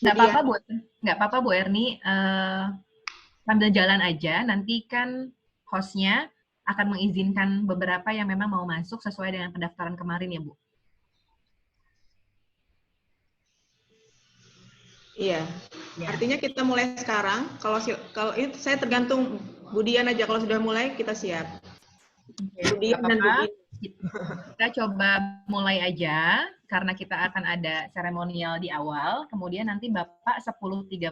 Nggak apa-apa Bu, nggak apa-apa Bu Erni, sambil jalan aja. Nanti kan hostnya akan mengizinkan beberapa yang memang mau masuk sesuai dengan pendaftaran kemarin ya Bu. Iya. Ya. Artinya kita mulai sekarang. Kalau itu saya tergantung Budian aja. Kalau sudah mulai kita siap. Budian dan Budian. Kita coba mulai aja karena kita akan ada seremonial di awal. Kemudian nanti Bapak 10.30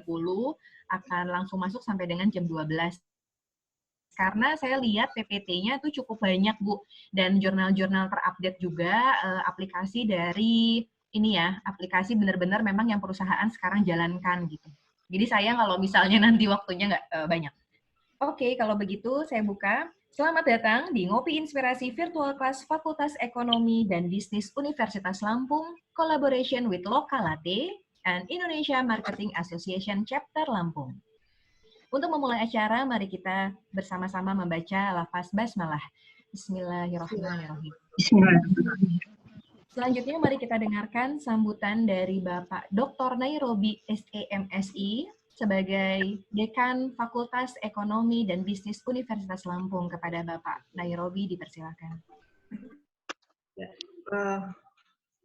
akan langsung masuk sampai dengan jam 12. Karena saya lihat PPT-nya itu cukup banyak, Bu. Dan jurnal-jurnal terupdate juga, aplikasi dari ini ya, aplikasi benar-benar memang yang perusahaan sekarang jalankan gitu. Jadi sayang kalau misalnya nanti waktunya nggak banyak. Oke, kalau begitu saya buka. Selamat datang di Ngopi Inspirasi Virtual Class Fakultas Ekonomi dan Bisnis Universitas Lampung, collaboration with Lokalate and Indonesia Marketing Association Chapter Lampung. Untuk memulai acara, mari kita bersama-sama membaca lafaz basmalah. Bismillahirrahmanirrahim. Selanjutnya, mari kita dengarkan sambutan dari Bapak Dr. Nairobi SEMSI sebagai Dekan Fakultas Ekonomi dan Bisnis Universitas Lampung. Kepada Bapak Nairobi, dipersilakan. Ya,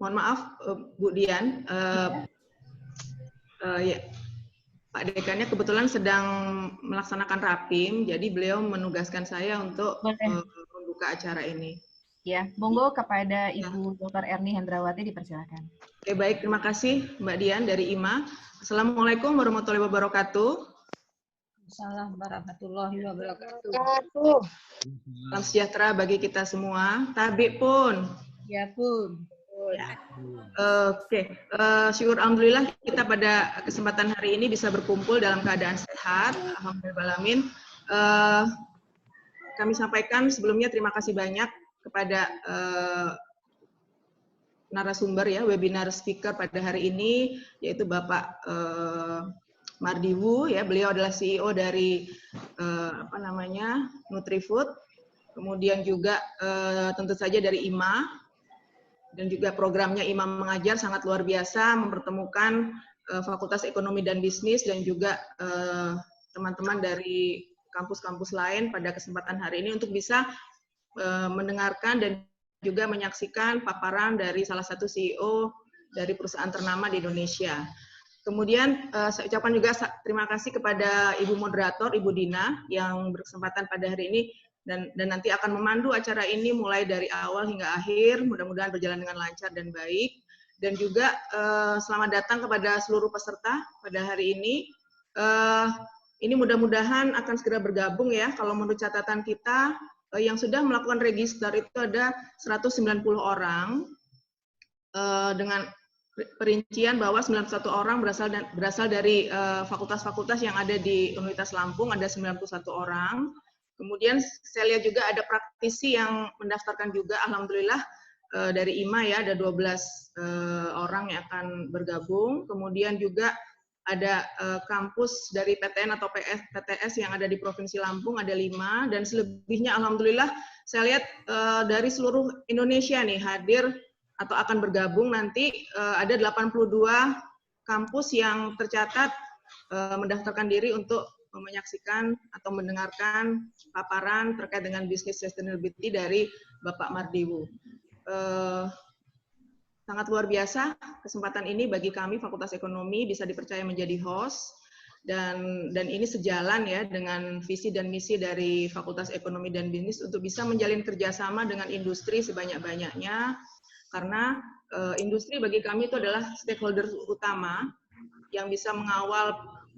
mohon maaf, Bu Dian. Ya. Pak Dekannya kebetulan sedang melaksanakan rapim, jadi beliau menugaskan saya untuk membuka acara ini. Ya, monggo kepada Ibu Dr. Erni Hendrawati dipersilakan. Oke, baik, terima kasih Mbak Dian dari IMA. Assalamualaikum warahmatullahi wabarakatuh. Assalamualaikum warahmatullahi wabarakatuh. Salam sejahtera bagi kita semua. Tabik pun. Ya pun. Ya. Oke, syukur alhamdulillah kita pada kesempatan hari ini bisa berkumpul dalam keadaan sehat. Alhamdulillahirrahmanirrahim. Kami sampaikan sebelumnya terima kasih banyak kepada narasumber ya, webinar speaker pada hari ini, yaitu Bapak Mardiwu ya. Beliau adalah CEO dari Nutrifood. Kemudian juga tentu saja dari IMA. Dan juga programnya Imam Mengajar sangat luar biasa, mempertemukan Fakultas Ekonomi dan Bisnis dan juga teman-teman dari kampus-kampus lain pada kesempatan hari ini untuk bisa mendengarkan dan juga menyaksikan paparan dari salah satu CEO dari perusahaan ternama di Indonesia. Kemudian saya ucapkan juga terima kasih kepada Ibu Moderator, Ibu Dina, yang berkesempatan pada hari ini dan nanti akan memandu acara ini mulai dari awal hingga akhir. Mudah-mudahan berjalan dengan lancar dan baik. Dan juga selamat datang kepada seluruh peserta pada hari ini. Ini mudah-mudahan akan segera bergabung ya. Kalau menurut catatan kita, yang sudah melakukan register itu ada 190 orang, dengan perincian bahwa 91 orang berasal dari fakultas-fakultas yang ada di Universitas Lampung, ada 91 orang. Kemudian saya lihat juga ada praktisi yang mendaftarkan juga, alhamdulillah dari IMA ya, ada 12 orang yang akan bergabung. Kemudian juga ada kampus dari PTN atau PTS yang ada di Provinsi Lampung, ada 5, dan selebihnya alhamdulillah saya lihat dari seluruh Indonesia nih hadir atau akan bergabung nanti. Ada 82 kampus yang tercatat mendaftarkan diri untuk menyaksikan atau mendengarkan paparan terkait dengan bisnis sustainability dari Bapak Mardiwu. Sangat luar biasa kesempatan ini bagi kami Fakultas Ekonomi bisa dipercaya menjadi host, dan ini sejalan ya dengan visi dan misi dari Fakultas Ekonomi dan Bisnis untuk bisa menjalin kerjasama dengan industri sebanyak-banyaknya, karena industri bagi kami itu adalah stakeholder utama yang bisa mengawal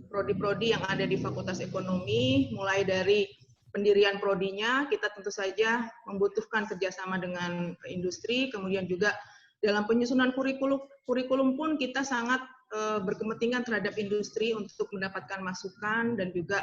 prodi-prodi yang ada di Fakultas Ekonomi. Mulai dari pendirian prodinya, kita tentu saja membutuhkan kerjasama dengan industri. Kemudian juga dalam penyusunan kurikulum pun kita sangat berkepentingan terhadap industri untuk mendapatkan masukan dan juga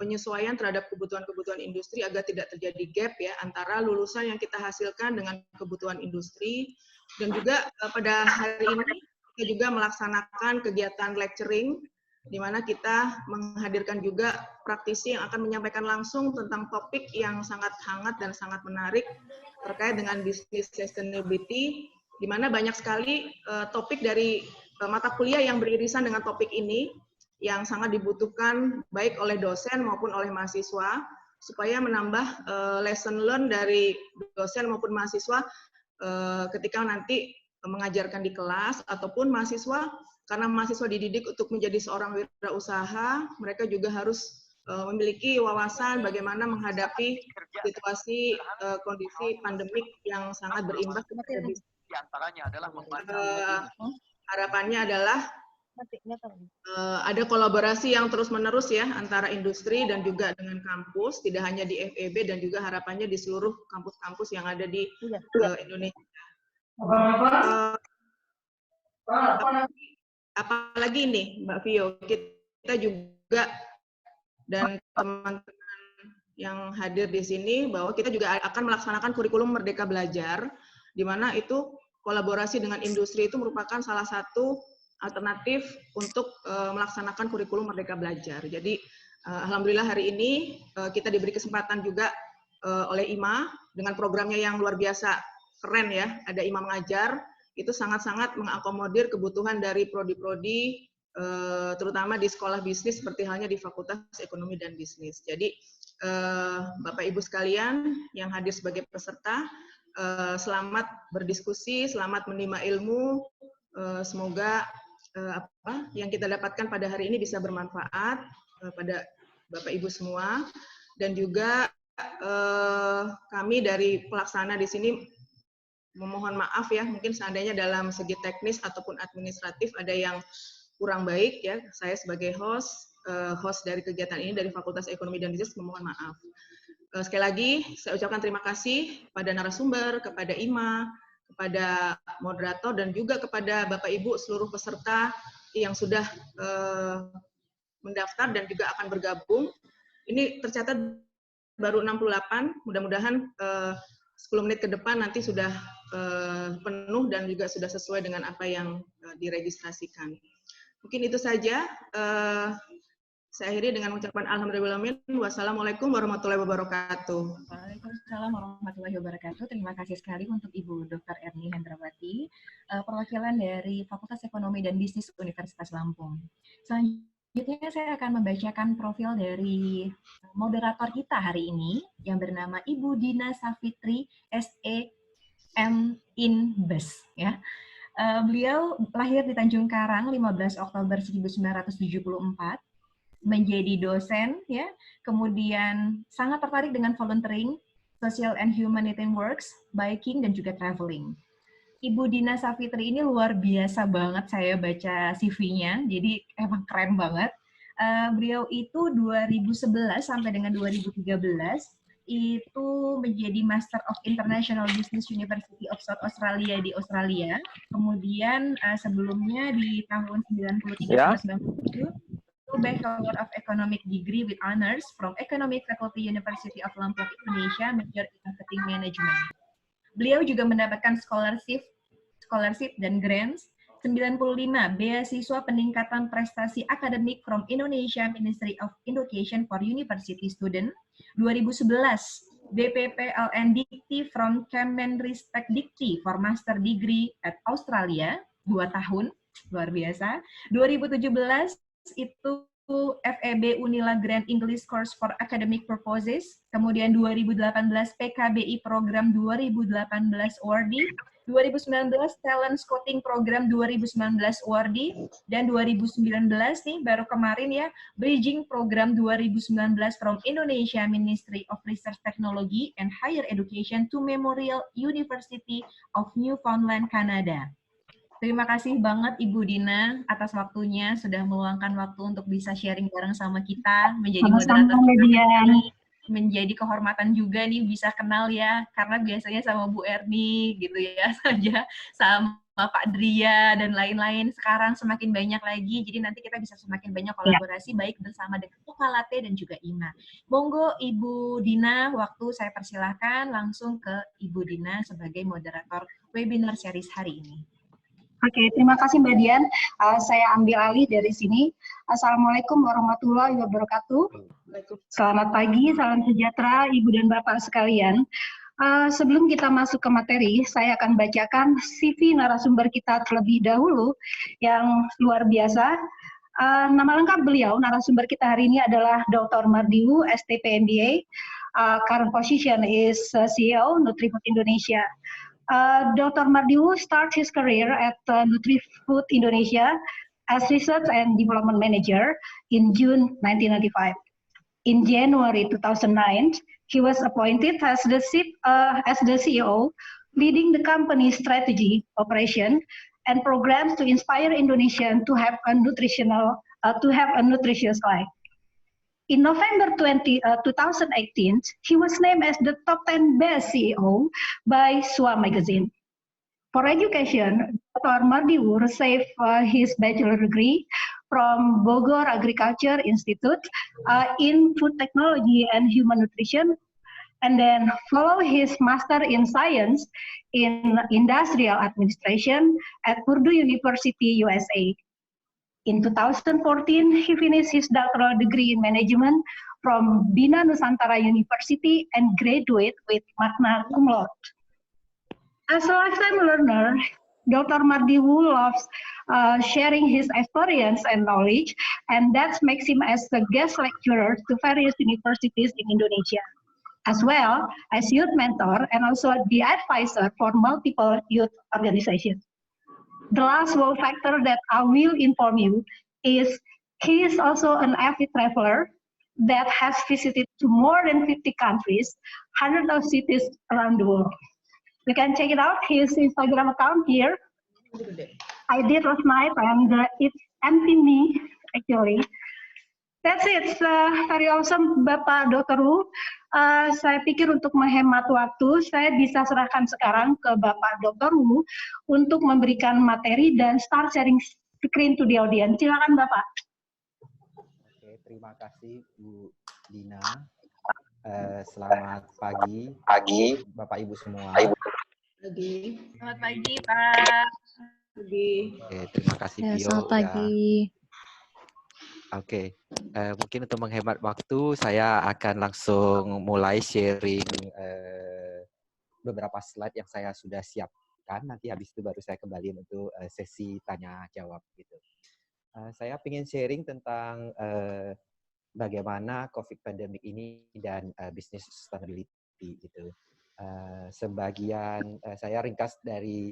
penyesuaian terhadap kebutuhan-kebutuhan industri agar tidak terjadi gap ya antara lulusan yang kita hasilkan dengan kebutuhan industri. Dan juga pada hari ini kita juga melaksanakan kegiatan lecturing, di mana kita menghadirkan juga praktisi yang akan menyampaikan langsung tentang topik yang sangat hangat dan sangat menarik terkait dengan bisnis sustainability, di mana banyak sekali topik dari mata kuliah yang beririsan dengan topik ini yang sangat dibutuhkan baik oleh dosen maupun oleh mahasiswa supaya menambah lesson learn dari dosen maupun mahasiswa ketika nanti mengajarkan di kelas ataupun mahasiswa, karena mahasiswa dididik untuk menjadi seorang wirausaha, mereka juga harus memiliki wawasan bagaimana menghadapi situasi kondisi pandemik yang sangat berimbas kepada bisnis. Di antaranya adalah Harapannya adalah ada kolaborasi yang terus-menerus ya antara industri dan juga dengan kampus, tidak hanya di FEB dan juga harapannya di seluruh kampus-kampus yang ada di Indonesia. Apalagi nih Mbak Vio, kita juga dan teman-teman yang hadir di sini bahwa kita juga akan melaksanakan kurikulum Merdeka Belajar, di mana itu kolaborasi dengan industri itu merupakan salah satu alternatif untuk melaksanakan kurikulum Merdeka Belajar. Jadi alhamdulillah hari ini kita diberi kesempatan juga oleh IMA dengan programnya yang luar biasa keren ya, ada IMA Mengajar, itu sangat-sangat mengakomodir kebutuhan dari prodi-prodi terutama di sekolah bisnis seperti halnya di Fakultas Ekonomi dan Bisnis. Jadi Bapak Ibu sekalian yang hadir sebagai peserta, selamat berdiskusi, selamat menimba ilmu, semoga apa yang kita dapatkan pada hari ini bisa bermanfaat pada Bapak Ibu semua, dan juga kami dari pelaksana di sini memohon maaf ya, mungkin seandainya dalam segi teknis ataupun administratif ada yang kurang baik ya, saya sebagai host dari kegiatan ini dari Fakultas Ekonomi dan Bisnis memohon maaf. Sekali lagi saya ucapkan terima kasih kepada narasumber, kepada IMA, kepada moderator, dan juga kepada Bapak Ibu seluruh peserta yang sudah mendaftar dan juga akan bergabung. Ini tercatat baru 68, mudah-mudahan 10 menit ke depan nanti sudah penuh dan juga sudah sesuai dengan apa yang diregistrasikan. Mungkin itu saja. Saya akhiri dengan ucapan alhamdulillahirabbil alamin. Wassalamualaikum warahmatullahi wabarakatuh. Waalaikumsalam warahmatullahi wabarakatuh. Terima kasih sekali untuk Ibu Dr. Erni Hendrawati, perwakilan dari Fakultas Ekonomi dan Bisnis Universitas Lampung. Selanjutnya saya akan membacakan profil dari moderator kita hari ini yang bernama Ibu Dina Safitri SEM Inbes ya. Beliau lahir di Tanjung Karang 15 Oktober 1974, menjadi dosen ya, kemudian sangat tertarik dengan volunteering, social and humanitarian works, biking dan juga traveling. Ibu Dina Safitri ini luar biasa banget, saya baca CV-nya, jadi emang keren banget. Beliau itu 2011 sampai dengan 2013 itu menjadi Master of International Business University of South Australia di Australia. Kemudian sebelumnya di tahun 93-97 Bachelor of Economic Degree with Honors from Economic Faculty University of Lampung, Indonesia, major in Marketing Management. Beliau juga mendapatkan scholarship dan grants 95 beasiswa peningkatan prestasi akademik from Indonesia Ministry of Education for University Student, 2011 BPP LN Dikti from Kemenristek Dikti for Master Degree at Australia, 2 tahun, luar biasa. 2017 itu FEB Unila Grand English Course for Academic Purposes, kemudian 2018 PKBI Program 2018 awardee, 2019 Talent Scouting Program 2019 awardee, dan 2019 nih baru kemarin ya Bridging Program 2019 from Indonesia Ministry of Research Technology and Higher Education to Memorial University of Newfoundland, Canada. Terima kasih banget Ibu Dina atas waktunya, sudah meluangkan waktu untuk bisa sharing bareng sama kita, menjadi moderator kita ini. Menjadi kehormatan juga nih bisa kenal ya, karena biasanya sama Bu Erni gitu ya saja, sama Pak Dria dan lain-lain. Sekarang semakin banyak lagi, jadi nanti kita bisa semakin banyak kolaborasi baik bersama dengan Ukalate dan juga IMA. Monggo Ibu Dina, waktu saya persilahkan langsung ke Ibu Dina sebagai moderator webinar series hari ini. Oke, terima kasih Mbak Dian. Saya ambil alih dari sini. Assalamualaikum warahmatullahi wabarakatuh. Selamat pagi, salam sejahtera Ibu dan Bapak sekalian. Sebelum kita masuk ke materi, saya akan bacakan CV narasumber kita terlebih dahulu yang luar biasa. Nama lengkap beliau, narasumber kita hari ini adalah Dr. Mardiwu, STP MBA. Current position is CEO Nutrifood Indonesia. Dr. Mardiwu started his career at Nutrifood Indonesia as Research and Development Manager in June 1995. In January 2009, he was appointed as the CEO, leading the company's strategy, operation, and programs to inspire Indonesians to have a nutritious life. In November 2018, he was named as the top 10 best CEO by SWA magazine. For education, Dr. Mardiwu received his bachelor degree from Bogor Agriculture Institute in food technology and human nutrition, and then follow his master in science in industrial administration at Purdue University, USA. In 2014, he finished his doctoral degree in management from Bina Nusantara University and graduate with magna cum laude. As a lifetime learner, Dr. Mardiwu loves sharing his experience and knowledge, and that makes him as a guest lecturer to various universities in Indonesia, as well as youth mentor and also the advisor for multiple youth organizations. The last wow factor that I will inform you is he is also an avid traveler that has visited to more than 50 countries, hundreds of cities around the world. You can check it out, his Instagram account here. I did last night and it's empty me, actually. That's it, very awesome Bapak Dr. Wu. Saya pikir untuk menghemat waktu, saya bisa serahkan sekarang ke Bapak Dr. Wu untuk memberikan materi dan start sharing screen to the audience. Silakan Bapak. Oke, terima kasih Bu Dina. Selamat pagi, Bapak Ibu semua. Selamat pagi, Pak. Oke, terima kasih Pio. Selamat pagi. Oke, mungkin untuk menghemat waktu, saya akan langsung mulai sharing beberapa slide yang saya sudah siapkan. Nanti habis itu baru saya kembali untuk sesi tanya jawab gitu. Saya ingin sharing tentang bagaimana COVID pandemic ini dan business sustainability gitu. Sebagian saya ringkas dari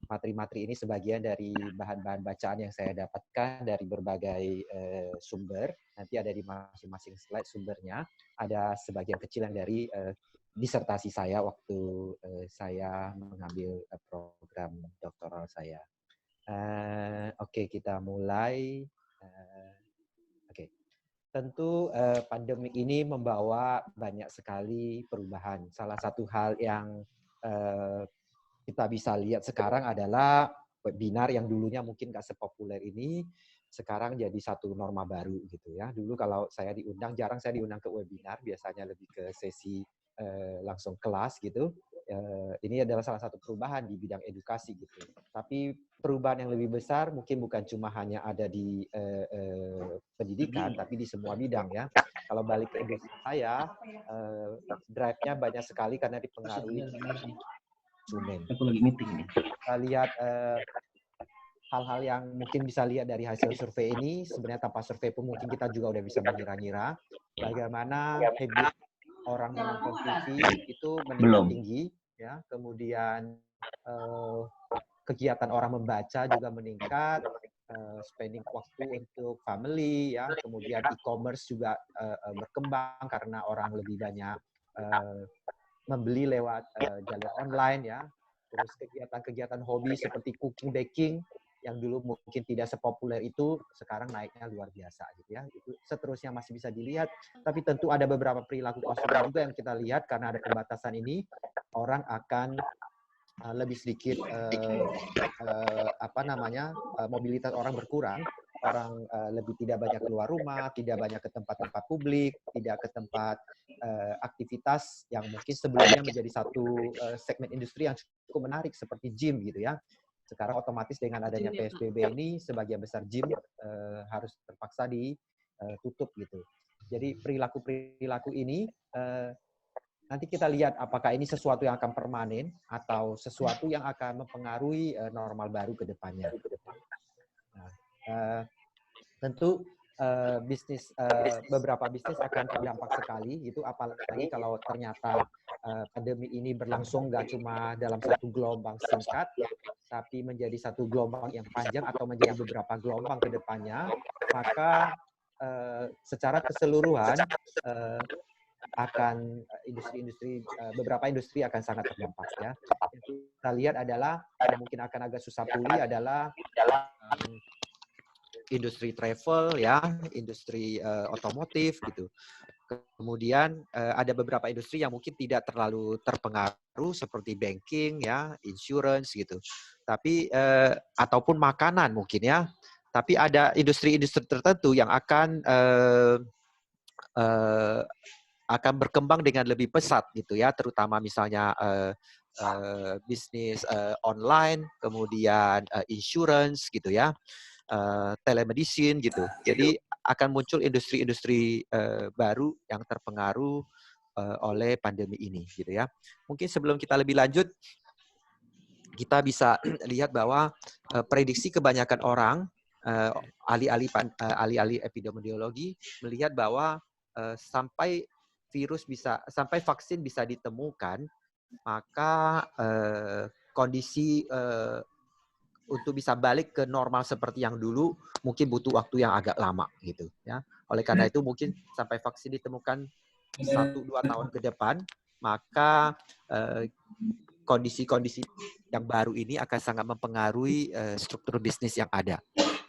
materi-materi ini sebagian dari bahan-bahan bacaan yang saya dapatkan dari berbagai sumber. Nanti ada di masing-masing slide sumbernya. Ada sebagian kecil yang dari disertasi saya waktu saya mengambil program doktoral saya. Oke, kita mulai. Oke. Tentu pandemi ini membawa banyak sekali perubahan. Salah satu hal yang kita bisa lihat sekarang adalah webinar yang dulunya mungkin nggak sepopuler ini, sekarang jadi satu norma baru gitu ya. Dulu kalau saya diundang, jarang saya diundang ke webinar, biasanya lebih ke sesi langsung kelas gitu. Ini adalah salah satu perubahan di bidang edukasi gitu. Tapi perubahan yang lebih besar mungkin bukan cuma hanya ada di pendidikan, tapi di semua bidang ya. Kalau balik ke industri saya, drive-nya banyak sekali karena dipengaruhi konsumen. Aku lagi meeting nih. Kita lihat hal-hal yang mungkin bisa lihat dari hasil survei ini, sebenarnya tanpa survei pun mungkin kita juga udah bisa mengira-ngira bagaimana habit orang menonton TV itu meningkat tinggi, ya. Kemudian kegiatan orang membaca juga meningkat, spending waktu untuk family, ya. Kemudian e-commerce juga berkembang karena orang lebih banyak membeli lewat jalur online, ya. Terus kegiatan-kegiatan hobi seperti cooking, baking yang dulu mungkin tidak sepopuler itu sekarang naiknya luar biasa gitu ya. Itu seterusnya masih bisa dilihat, tapi tentu ada beberapa perilaku konsumen juga yang kita lihat karena ada pembatasan ini, orang akan lebih sedikit mobilitas orang berkurang, orang lebih tidak banyak keluar rumah, tidak banyak ke tempat-tempat publik, tidak ke tempat aktivitas yang mungkin sebelumnya menjadi satu segmen industri yang cukup menarik seperti gym gitu ya. Sekarang otomatis dengan adanya PSBB ini, sebagian besar gym harus terpaksa ditutup gitu. Jadi perilaku-perilaku ini nanti kita lihat apakah ini sesuatu yang akan permanen atau sesuatu yang akan mempengaruhi normal baru ke depannya. Nah, tentu beberapa bisnis akan terdampak sekali gitu, apalagi kalau ternyata pandemi ini berlangsung nggak cuma dalam satu gelombang singkat, tapi menjadi satu gelombang yang panjang atau menjadi beberapa gelombang ke depannya, maka secara keseluruhan akan beberapa industri akan sangat terdampak ya. Yang kita lihat adalah yang mungkin akan agak susah pulih adalah industri travel ya, industri otomotif gitu. Kemudian ada beberapa industri yang mungkin tidak terlalu terpengaruh seperti banking ya, insurance gitu. Tapi ataupun makanan mungkin ya. Tapi ada industri-industri tertentu yang akan berkembang dengan lebih pesat gitu ya, terutama misalnya bisnis online, kemudian insurance gitu ya. Telemedicine gitu. Jadi akan muncul industri-industri baru yang terpengaruh oleh pandemi ini gitu ya. Mungkin sebelum kita lebih lanjut, kita bisa lihat bahwa prediksi kebanyakan orang, ahli-ahli epidemiologi melihat bahwa sampai vaksin bisa ditemukan, maka kondisi untuk bisa balik ke normal seperti yang dulu mungkin butuh waktu yang agak lama gitu ya. Oleh karena itu mungkin sampai vaksin ditemukan 1-2 tahun ke depan, maka kondisi-kondisi yang baru ini akan sangat mempengaruhi struktur bisnis yang ada.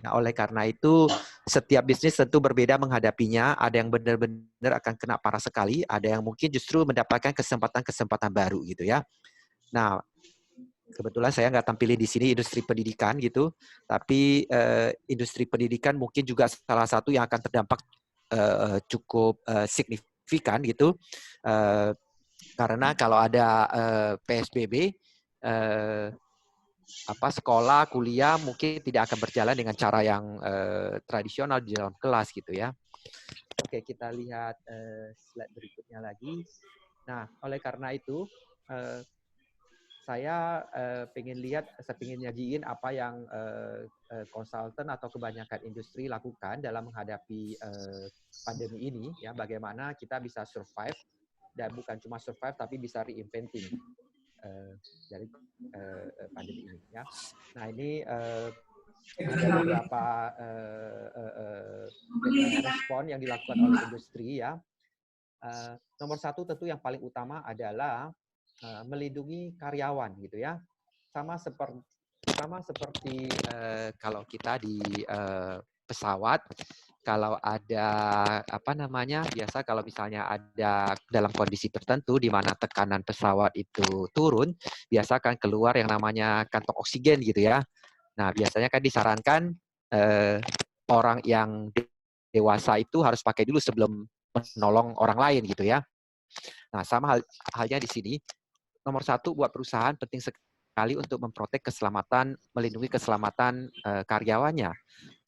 Nah, oleh karena itu setiap bisnis tentu berbeda menghadapinya. Ada yang benar-benar akan kena parah sekali, ada yang mungkin justru mendapatkan kesempatan-kesempatan baru gitu ya. Nah, kebetulan saya nggak tampilin di sini industri pendidikan gitu, tapi industri pendidikan mungkin juga salah satu yang akan terdampak cukup signifikan gitu, karena kalau ada PSBB, sekolah, kuliah mungkin tidak akan berjalan dengan cara yang tradisional di dalam kelas gitu ya. Oke, kita lihat slide berikutnya lagi. Nah, oleh karena itu saya pengen nyajiin apa yang konsultan atau kebanyakan industri lakukan dalam menghadapi pandemi ini ya, bagaimana kita bisa survive, dan bukan cuma survive tapi bisa reinventing dari pandemi ini ya. Nah, ini ada beberapa respon yang dilakukan oleh industri ya. Nomor satu tentu yang paling utama adalah melindungi karyawan gitu ya, sama seperti kalau kita di pesawat, kalau ada biasa kalau misalnya ada dalam kondisi tertentu di mana tekanan pesawat itu turun, biasa akan keluar yang namanya kantong oksigen gitu ya. Nah, biasanya kan disarankan orang yang dewasa itu harus pakai dulu sebelum menolong orang lain gitu ya. Nah, sama halnya di sini. Nomor satu buat perusahaan penting sekali untuk memprotek melindungi keselamatan karyawannya.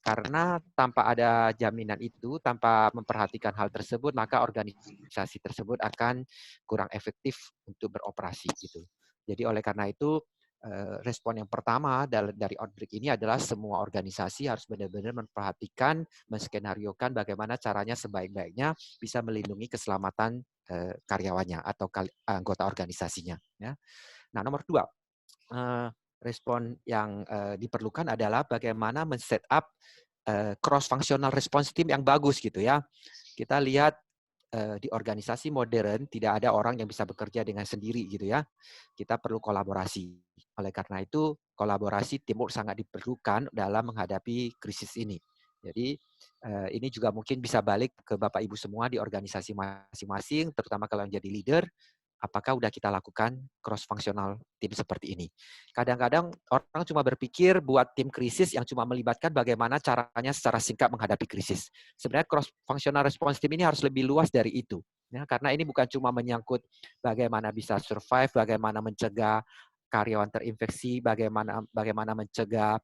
Karena tanpa ada jaminan itu, tanpa memperhatikan hal tersebut, maka organisasi tersebut akan kurang efektif untuk beroperasi gitu. Jadi oleh karena itu, respon yang pertama dari outbreak ini adalah semua organisasi harus benar-benar memperhatikan, menskenariokan bagaimana caranya sebaik-baiknya bisa melindungi keselamatan karyawannya atau anggota organisasinya. Ya. Nah, nomor dua, respon yang diperlukan adalah bagaimana men-set up cross-functional response team yang bagus gitu ya. Kita lihat di organisasi modern tidak ada orang yang bisa bekerja dengan sendiri gitu ya. Kita perlu kolaborasi. Oleh karena itu, kolaborasi teamwork sangat diperlukan dalam menghadapi krisis ini. Jadi ini juga mungkin bisa balik ke Bapak Ibu semua di organisasi masing-masing, terutama kalau yang jadi leader, apakah udah kita lakukan cross-functional tim seperti ini. Kadang-kadang orang cuma berpikir buat tim krisis yang cuma melibatkan bagaimana caranya secara singkat menghadapi krisis. Sebenarnya cross-functional response team ini harus lebih luas dari itu. Ya, karena ini bukan cuma menyangkut bagaimana bisa survive, bagaimana mencegah karyawan terinfeksi, bagaimana mencegah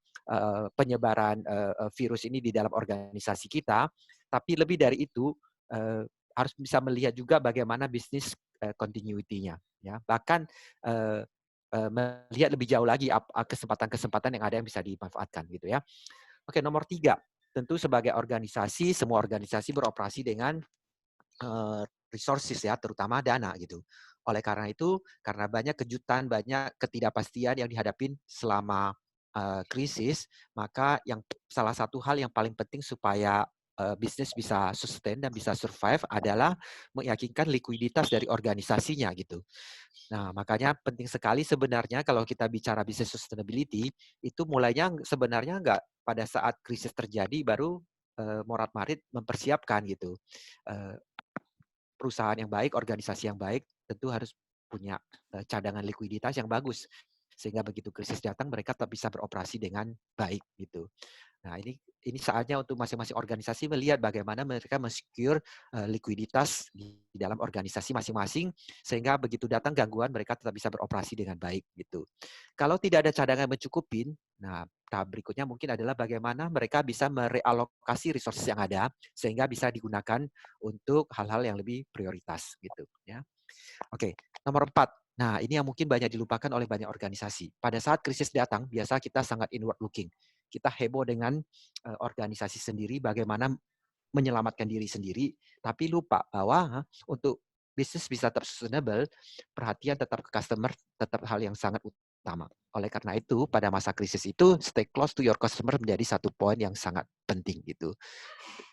penyebaran virus ini di dalam organisasi kita, tapi lebih dari itu harus bisa melihat juga bagaimana bisnis continuity-nya. Ya, bahkan melihat lebih jauh lagi kesempatan-kesempatan yang ada yang bisa dimanfaatkan gitu ya. Oke, nomor 3, tentu sebagai organisasi, semua organisasi beroperasi dengan resources ya, terutama dana gitu. Oleh karena itu, karena banyak kejutan, banyak ketidakpastian yang dihadapin selama krisis, maka salah satu hal yang paling penting supaya bisnis bisa sustain dan bisa survive adalah meyakinkan likuiditas dari organisasinya gitu. Nah, makanya penting sekali sebenarnya kalau kita bicara business sustainability, itu mulainya sebenarnya nggak pada saat krisis terjadi baru morat-marit mempersiapkan gitu. Perusahaan yang baik, organisasi yang baik tentu harus punya cadangan likuiditas yang bagus. Sehingga begitu krisis datang mereka tetap bisa beroperasi dengan baik gitu. Nah, ini saatnya untuk masing-masing organisasi melihat bagaimana mereka men-secure likuiditas di dalam organisasi masing-masing sehingga begitu datang gangguan mereka tetap bisa beroperasi dengan baik gitu. Kalau tidak ada cadangan mencukupin, nah tahap berikutnya mungkin adalah bagaimana mereka bisa merealokasi resources yang ada sehingga bisa digunakan untuk hal-hal yang lebih prioritas gitu ya. Oke, nomor 4. Nah, ini yang mungkin banyak dilupakan oleh banyak organisasi. Pada saat krisis datang, biasa kita sangat inward looking. Kita heboh dengan organisasi sendiri, bagaimana menyelamatkan diri sendiri, tapi lupa bahwa untuk bisnis bisa tetap sustainable, perhatian tetap ke customer, tetap hal yang sangat utama. Oleh karena itu, pada masa krisis itu, stay close to your customer menjadi satu poin yang sangat penting gitu.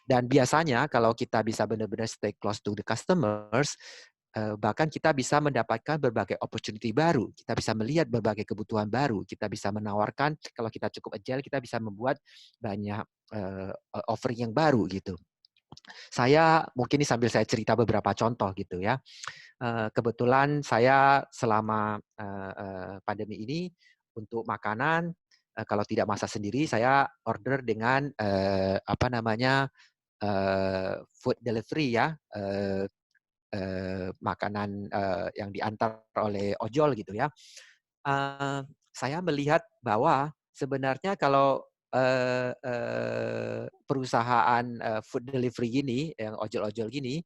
Dan biasanya kalau kita bisa benar-benar stay close to the customers, bahkan kita bisa mendapatkan berbagai opportunity baru, kita bisa melihat berbagai kebutuhan baru, kita bisa menawarkan, kalau kita cukup agile, kita bisa membuat banyak offering yang baru gitu. Saya mungkin ini sambil saya cerita beberapa contoh gitu ya. Kebetulan saya selama pandemi ini untuk makanan, kalau tidak masak sendiri, saya order dengan apa namanya food delivery ya. Makanan yang diantar oleh ojol gitu ya. Saya melihat bahwa sebenarnya kalau perusahaan food delivery gini, yang ojol-ojol gini,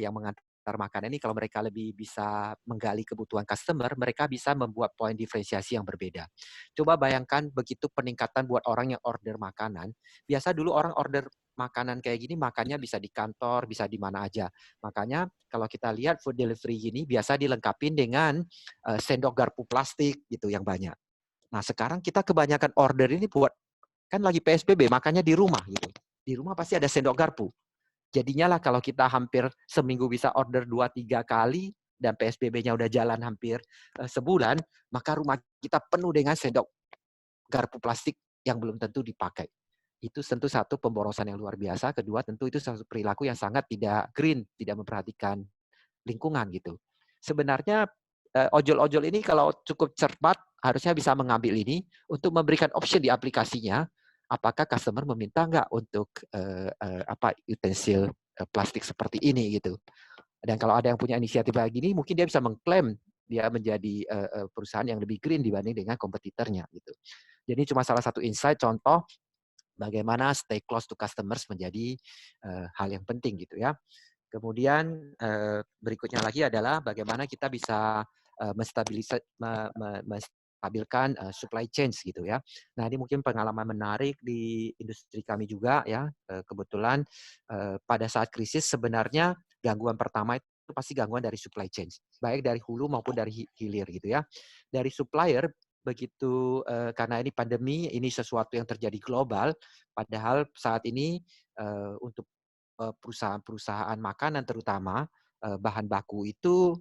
yang mengantar makanan ini, kalau mereka lebih bisa menggali kebutuhan customer, mereka bisa membuat poin diferensiasi yang berbeda. Coba bayangkan begitu peningkatan buat orang yang order makanan. Biasa dulu orang order makanan kayak gini, makannya bisa di kantor, bisa di mana aja. Makanya kalau kita lihat food delivery gini, biasa dilengkapi dengan sendok garpu plastik gitu yang banyak. Nah, sekarang kita kebanyakan order ini buat, kan lagi PSBB, makanya di rumah gitu. Di rumah pasti ada sendok garpu. Jadinya lah kalau kita hampir seminggu bisa order 2-3 kali dan PSBB-nya udah jalan hampir sebulan, maka rumah kita penuh dengan sendok garpu plastik yang belum tentu dipakai. Itu tentu satu pemborosan yang luar biasa. Kedua, tentu itu satu perilaku yang sangat tidak green, tidak memperhatikan lingkungan gitu. Sebenarnya ojol-ojol ini kalau cukup cermat harusnya bisa mengambil ini untuk memberikan option di aplikasinya. Apakah customer meminta nggak untuk utensil plastik seperti ini gitu. Dan kalau ada yang punya inisiatif kayak gini, mungkin dia bisa mengklaim dia menjadi perusahaan yang lebih green dibanding dengan kompetitornya gitu. Jadi cuma salah satu insight contoh bagaimana stay close to customers menjadi hal yang penting gitu ya. Kemudian berikutnya lagi adalah bagaimana kita bisa menstabilkan supply chain gitu ya. Nah, ini mungkin pengalaman menarik di industri kami juga ya. Kebetulan pada saat krisis sebenarnya gangguan pertama itu pasti gangguan dari supply chain, baik dari hulu maupun dari hilir gitu ya. Dari supplier begitu karena ini pandemi, ini sesuatu yang terjadi global, padahal saat ini untuk perusahaan-perusahaan makanan terutama bahan baku itu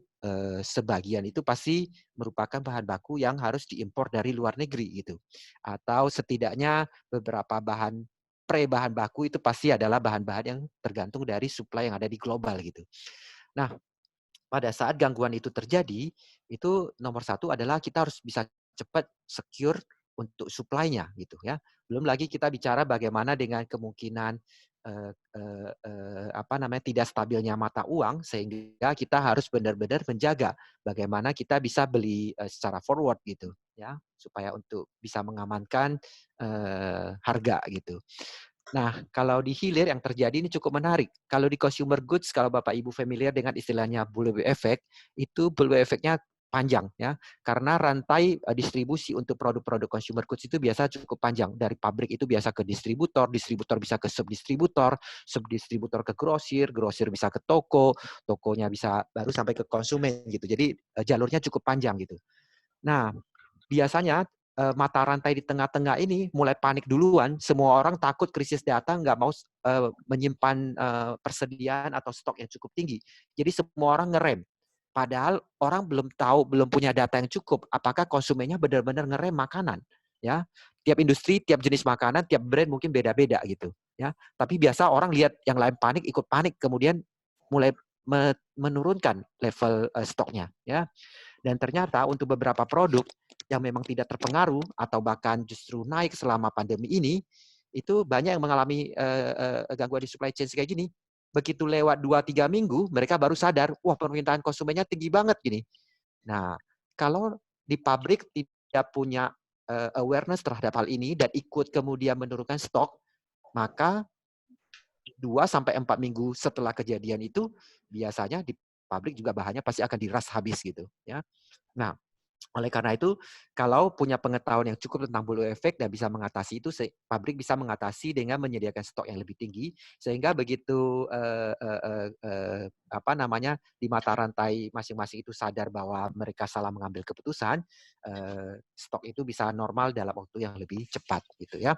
sebagian itu pasti merupakan bahan baku yang harus diimpor dari luar negeri gitu. Atau setidaknya beberapa bahan baku itu pasti adalah bahan-bahan yang tergantung dari supply yang ada di global gitu. Nah, pada saat gangguan itu terjadi, itu nomor satu adalah kita harus bisa cepat secure untuk supply-nya gitu ya. Belum lagi kita bicara bagaimana dengan kemungkinan tidak stabilnya mata uang, sehingga kita harus benar-benar menjaga bagaimana kita bisa beli secara forward gitu ya, supaya untuk bisa mengamankan harga gitu. Nah, kalau di hilir yang terjadi ini cukup menarik. Kalau di consumer goods, kalau Bapak Ibu familiar dengan istilahnya bullwhip effect, itu bullwhip effect-nya panjang ya. Karena rantai distribusi untuk produk-produk consumer goods itu biasa cukup panjang. Dari pabrik itu biasa ke distributor, distributor bisa ke subdistributor, subdistributor ke grosir, grosir bisa ke toko, tokonya bisa baru sampai ke konsumen gitu. Jadi jalurnya cukup panjang gitu. Nah, biasanya mata rantai di tengah-tengah ini mulai panik duluan. Semua orang takut krisis data, nggak mau menyimpan persediaan atau stok yang cukup tinggi. Jadi semua orang ngerem. Padahal orang belum tahu, belum punya data yang cukup. Apakah konsumennya benar-benar ngerem makanan? Ya, tiap industri, tiap jenis makanan, tiap brand mungkin beda-beda gitu. Ya, tapi biasa orang lihat yang lain panik, ikut panik, kemudian mulai menurunkan level stoknya. Ya, dan ternyata untuk beberapa produk yang memang tidak terpengaruh atau bahkan justru naik selama pandemi ini, itu banyak yang mengalami gangguan di supply chain kayak gini. Begitu lewat 2-3 minggu, mereka baru sadar, wah permintaan konsumennya tinggi banget gini. Nah, kalau di pabrik tidak punya awareness terhadap hal ini dan ikut kemudian menurunkan stok, maka 2-4 minggu setelah kejadian itu, biasanya di pabrik juga bahannya pasti akan diras habis gitu. Ya. Nah, oleh karena itu, kalau punya pengetahuan yang cukup tentang bullwhip effect dan bisa mengatasi itu, pabrik bisa mengatasi dengan menyediakan stok yang lebih tinggi, sehingga begitu di mata rantai masing-masing itu sadar bahwa mereka salah mengambil keputusan, stok itu bisa normal dalam waktu yang lebih cepat, gitu ya.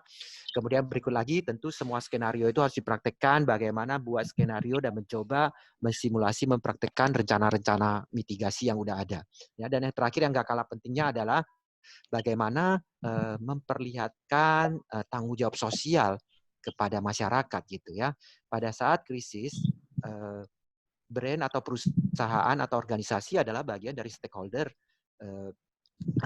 Kemudian berikut lagi, tentu semua skenario itu harus dipraktekkan, bagaimana buat skenario dan mencoba mensimulasi, mempraktekkan rencana-rencana mitigasi yang udah ada. Ya, dan yang terakhir yang nggak kalah pentingnya adalah bagaimana memperlihatkan tanggung jawab sosial kepada masyarakat gitu ya. Pada saat krisis, brand atau perusahaan atau organisasi adalah bagian dari stakeholder,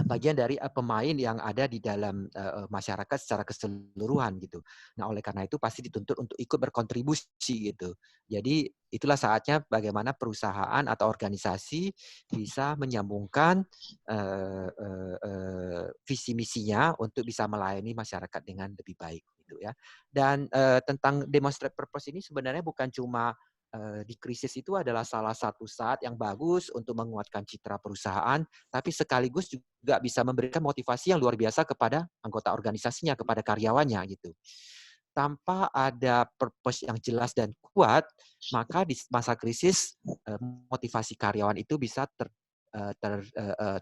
bagian dari pemain yang ada di dalam masyarakat secara keseluruhan gitu. Nah, oleh karena itu pasti dituntut untuk ikut berkontribusi gitu. Jadi itulah saatnya bagaimana perusahaan atau organisasi bisa menyambungkan visi misinya untuk bisa melayani masyarakat dengan lebih baik gitu ya. Dan tentang demonstrate purpose ini sebenarnya bukan cuma di krisis itu adalah salah satu saat yang bagus untuk menguatkan citra perusahaan, tapi sekaligus juga bisa memberikan motivasi yang luar biasa kepada anggota organisasinya, kepada karyawannya gitu. Tanpa ada purpose yang jelas dan kuat, maka di masa krisis motivasi karyawan itu bisa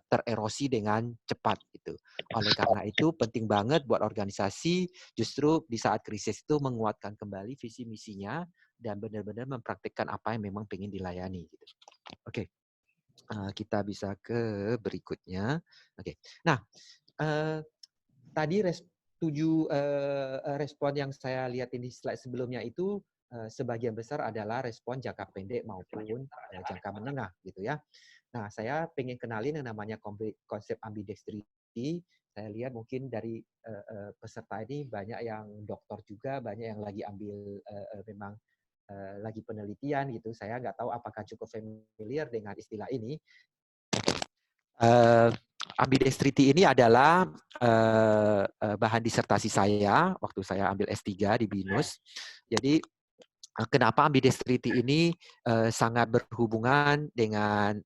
tererosi dengan cepat gitu. Oleh karena itu penting banget buat organisasi justru di saat krisis itu menguatkan kembali visi misinya dan benar-benar mempraktikkan apa yang memang ingin dilayani gitu. Oke. Kita bisa ke berikutnya. Oke. Nah, tadi respon yang saya lihat di slide sebelumnya itu sebagian besar adalah respon jangka pendek maupun jangka menengah gitu ya. Nah, saya pengen kenalin yang namanya konsep ambidextrity. Saya lihat mungkin dari peserta ini banyak yang dokter juga, banyak yang lagi ambil memang lagi penelitian gitu. Saya nggak tahu apakah cukup familiar dengan istilah ini. Ambidextrity ini adalah bahan disertasi saya waktu saya ambil S3 di BINUS. Jadi kenapa ambidextrity ini sangat berhubungan dengan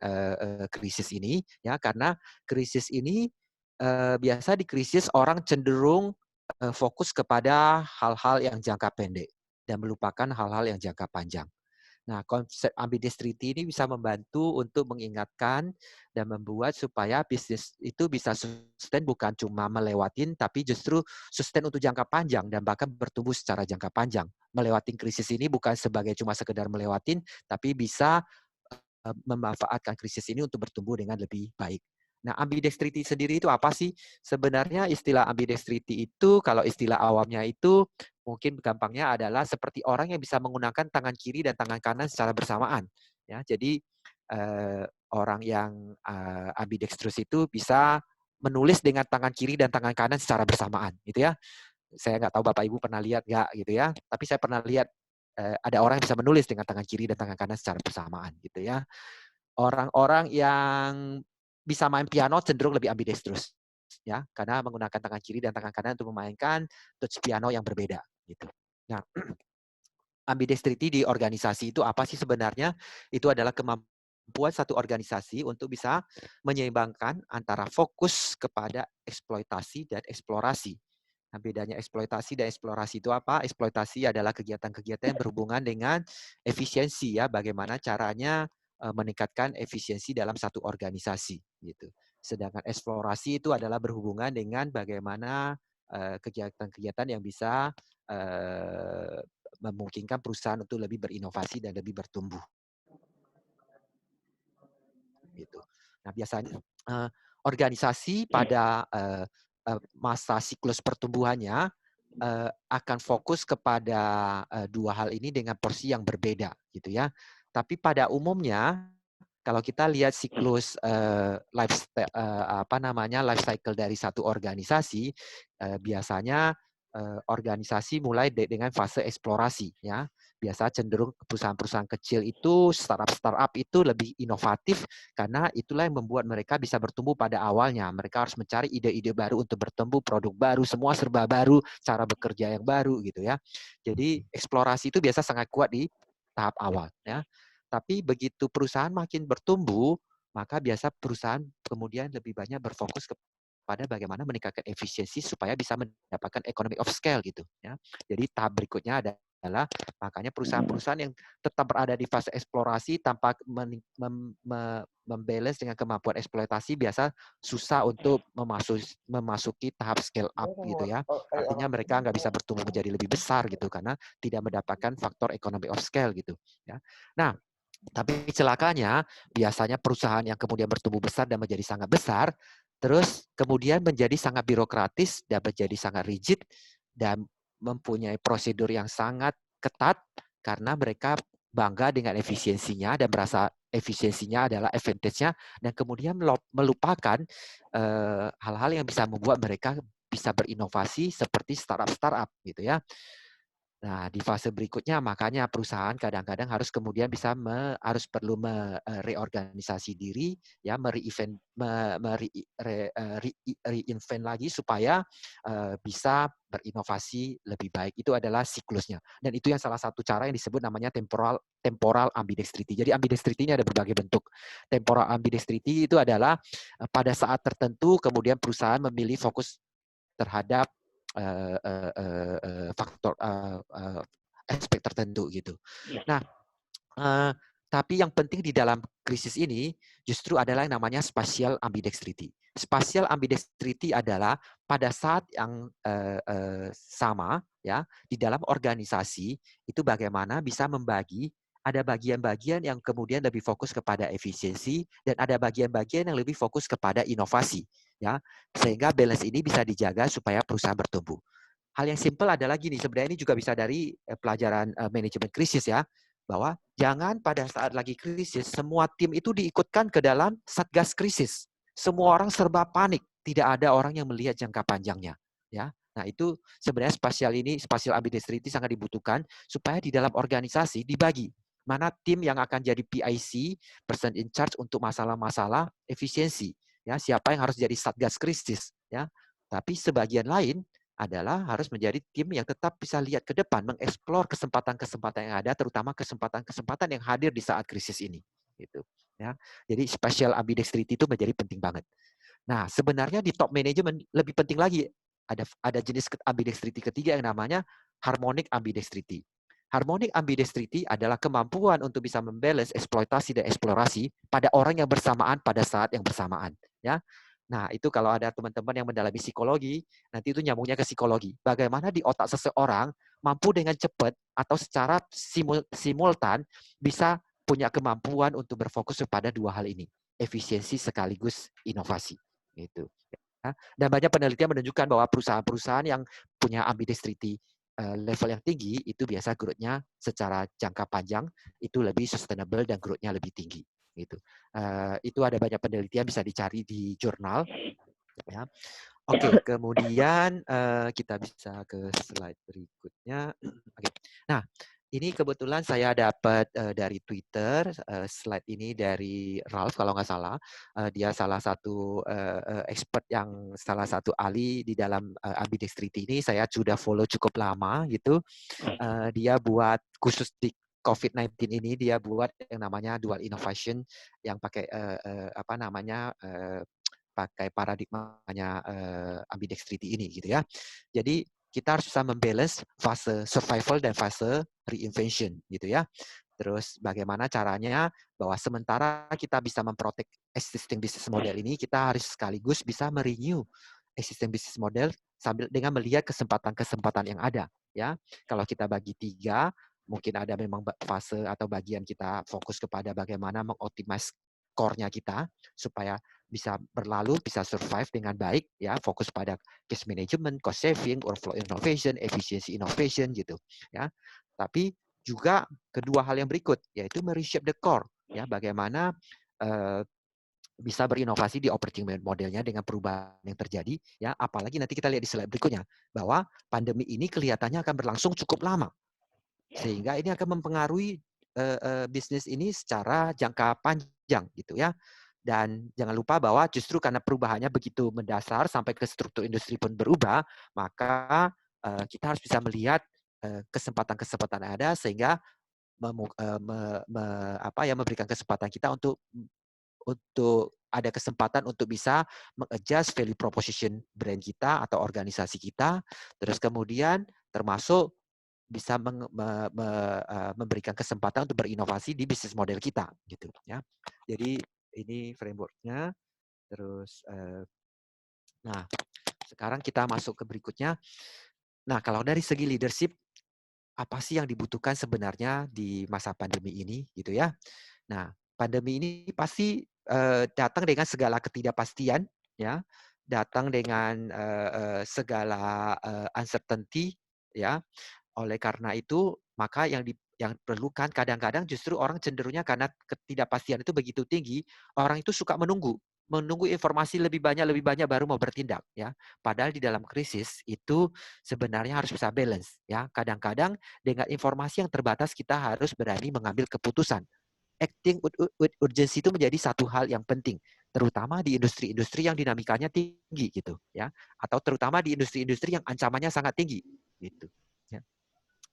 krisis ini? Ya, karena krisis ini biasa di krisis orang cenderung fokus kepada hal-hal yang jangka pendek dan melupakan hal-hal yang jangka panjang. Nah, konsep ambidextrity ini bisa membantu untuk mengingatkan dan membuat supaya bisnis itu bisa sustain bukan cuma melewatin, tapi justru sustain untuk jangka panjang dan bahkan bertumbuh secara jangka panjang. Melewatin krisis ini bukan sebagai cuma sekedar melewatin, tapi bisa memanfaatkan krisis ini untuk bertumbuh dengan lebih baik. Nah, ambidextrity sendiri itu apa sih? Sebenarnya istilah ambidextrity itu, kalau istilah awamnya itu, mungkin gampangnya adalah seperti orang yang bisa menggunakan tangan kiri dan tangan kanan secara bersamaan. Ya, jadi orang yang ambidextrous itu bisa menulis dengan tangan kiri dan tangan kanan secara bersamaan, gitu ya. Saya nggak tahu Bapak Ibu pernah lihat nggak, gitu ya. Tapi saya pernah lihat ada orang yang bisa menulis dengan tangan kiri dan tangan kanan secara bersamaan, gitu ya. Orang-orang yang bisa main piano cenderung lebih ambidextrous, ya, karena menggunakan tangan kiri dan tangan kanan untuk memainkan touch piano yang berbeda, gitu. Nah, ambidextrity di organisasi itu apa sih sebenarnya? Itu adalah kemampuan satu organisasi untuk bisa menyeimbangkan antara fokus kepada eksploitasi dan eksplorasi. Nah, bedanya eksploitasi dan eksplorasi itu apa? Eksploitasi adalah kegiatan-kegiatan yang berhubungan dengan efisiensi ya, bagaimana caranya meningkatkan efisiensi dalam satu organisasi gitu. Sedangkan eksplorasi itu adalah berhubungan dengan bagaimana kegiatan-kegiatan yang bisa memungkinkan perusahaan untuk lebih berinovasi dan lebih bertumbuh. Gitu. Nah, biasanya organisasi pada masa siklus pertumbuhannya akan fokus kepada dua hal ini dengan porsi yang berbeda, gitu ya. Tapi pada umumnya, kalau kita lihat siklus life cycle dari satu organisasi, biasanya organisasi mulai dengan fase eksplorasi, ya. Biasa cenderung perusahaan-perusahaan kecil itu, startup itu lebih inovatif karena itulah yang membuat mereka bisa bertumbuh pada awalnya. Mereka harus mencari ide-ide baru untuk bertumbuh, produk baru, semua serba baru, cara bekerja yang baru gitu ya. Jadi eksplorasi itu biasa sangat kuat di tahap awal ya. Tapi begitu perusahaan makin bertumbuh, maka biasa perusahaan kemudian lebih banyak berfokus pada bagaimana meningkatkan efisiensi supaya bisa mendapatkan economy of scale gitu ya. Jadi tahap berikutnya adalah makanya perusahaan-perusahaan yang tetap berada di fase eksplorasi tanpa membalance dengan kemampuan eksploitasi biasa susah untuk memasuki tahap scale up gitu ya. Artinya mereka nggak bisa bertumbuh menjadi lebih besar gitu karena tidak mendapatkan faktor economy of scale gitu ya. Nah, tapi celakanya biasanya perusahaan yang kemudian bertumbuh besar dan menjadi sangat besar, terus kemudian menjadi sangat birokratis dan menjadi sangat rigid dan mempunyai prosedur yang sangat ketat karena mereka bangga dengan efisiensinya dan merasa efisiensinya adalah advantage-nya dan kemudian melupakan hal-hal yang bisa membuat mereka bisa berinovasi seperti startup gitu ya. Nah, di fase berikutnya makanya perusahaan kadang-kadang harus kemudian bisa harus perlu reorganisasi diri, ya, reinvent lagi supaya bisa berinovasi lebih baik. Itu adalah siklusnya. Dan itu yang salah satu cara yang disebut namanya temporal ambidextrity. Jadi ambidextrity ini ada berbagai bentuk. Temporal ambidextrity itu adalah pada saat tertentu kemudian perusahaan memilih fokus terhadap faktor aspek tertentu gitu. Nah, tapi yang penting di dalam krisis ini justru adalah yang namanya spatial ambidextrity. Spatial ambidextrity adalah pada saat yang sama ya di dalam organisasi itu bagaimana bisa membagi ada bagian-bagian yang kemudian lebih fokus kepada efisiensi dan ada bagian-bagian yang lebih fokus kepada inovasi ya sehingga balance ini bisa dijaga supaya perusahaan bertumbuh. Hal yang simpel adalah gini, sebenarnya ini juga bisa dari pelajaran manajemen krisis ya, bahwa jangan pada saat lagi krisis semua tim itu diikutkan ke dalam satgas krisis. Semua orang serba panik, tidak ada orang yang melihat jangka panjangnya ya. Nah, itu sebenarnya spatial ambidextrity sangat dibutuhkan supaya di dalam organisasi dibagi mana tim yang akan jadi PIC, person in charge untuk masalah-masalah efisiensi ya, siapa yang harus jadi satgas krisis ya. Tapi sebagian lain adalah harus menjadi tim yang tetap bisa lihat ke depan, mengeksplor kesempatan-kesempatan yang ada, terutama kesempatan-kesempatan yang hadir di saat krisis ini. Gitu, ya. Jadi spatial ambidextrity itu menjadi penting banget. Nah, sebenarnya di top management lebih penting lagi ada jenis ambidextrity ketiga yang namanya harmonic ambidextrity. Harmonic ambidextrity adalah kemampuan untuk bisa membalance eksploitasi dan eksplorasi pada orang yang bersamaan pada saat yang bersamaan. Ya, nah itu kalau ada teman-teman yang mendalami psikologi, nanti itu nyambungnya ke psikologi. Bagaimana di otak seseorang mampu dengan cepat atau secara simultan bisa punya kemampuan untuk berfokus kepada dua hal ini, efisiensi sekaligus inovasi. Gitu. Dan banyak penelitian menunjukkan bahwa perusahaan-perusahaan yang punya ambidextrity level yang tinggi itu biasa growth-nya secara jangka panjang itu lebih sustainable dan growth-nya lebih tinggi gitu. Itu ada banyak penelitian bisa dicari di jurnal ya. Oke, kemudian kita bisa ke slide berikutnya. Oke. Nah, Ini kebetulan saya dapat dari Twitter, slide ini dari Ralph kalau nggak salah. Dia salah satu expert yang salah satu ahli di dalam ambidextrity ini. Saya sudah follow cukup lama gitu. Dia buat khusus di COVID-19 ini, dia buat yang namanya dual innovation yang pakai apa namanya pakai paradigmanya ambidextrity ini gitu ya. Jadi kita harus bisa membalance fase survival dan fase reinvention gitu ya. Terus bagaimana caranya bahwa sementara kita bisa memprotek existing business model ini, kita harus sekaligus bisa merenew existing business model sambil dengan melihat kesempatan-kesempatan yang ada ya. Kalau kita bagi 3, mungkin ada memang fase atau bagian kita fokus kepada bagaimana mengoptimize core-nya kita supaya bisa berlalu, bisa survive dengan baik, ya, fokus pada case management, cost saving, workflow innovation, efficiency innovation gitu, ya. Tapi juga kedua hal yang berikut, yaitu mereshape the core, ya, bagaimana bisa berinovasi di operating modelnya dengan perubahan yang terjadi, ya. Apalagi nanti kita lihat di slide berikutnya bahwa pandemi ini kelihatannya akan berlangsung cukup lama, sehingga ini akan mempengaruhi bisnis ini secara jangka panjang gitu ya. Dan jangan lupa bahwa justru karena perubahannya begitu mendasar sampai ke struktur industri pun berubah, maka kita harus bisa melihat kesempatan-kesempatan yang ada sehingga memberikan kesempatan kita untuk ada kesempatan untuk bisa mengadjust value proposition brand kita atau organisasi kita, terus kemudian termasuk bisa memberikan kesempatan untuk berinovasi di bisnis model kita gitu ya. Jadi ini framework-nya. Terus nah, sekarang kita masuk ke berikutnya. Nah, kalau dari segi leadership, apa sih yang dibutuhkan sebenarnya di masa pandemi ini gitu ya. Nah, pandemi ini pasti datang dengan segala ketidakpastian ya, datang dengan segala uncertainty ya. Oleh karena itu, maka yang diperlukan kadang-kadang justru orang cenderungnya karena ketidakpastian itu begitu tinggi, orang itu suka menunggu informasi lebih banyak baru mau bertindak ya. Padahal di dalam krisis itu sebenarnya harus bisa balance ya. Kadang-kadang dengan informasi yang terbatas kita harus berani mengambil keputusan. Acting with urgency itu menjadi satu hal yang penting, terutama di industri-industri yang dinamikanya tinggi gitu ya, atau terutama di industri-industri yang ancamannya sangat tinggi gitu ya.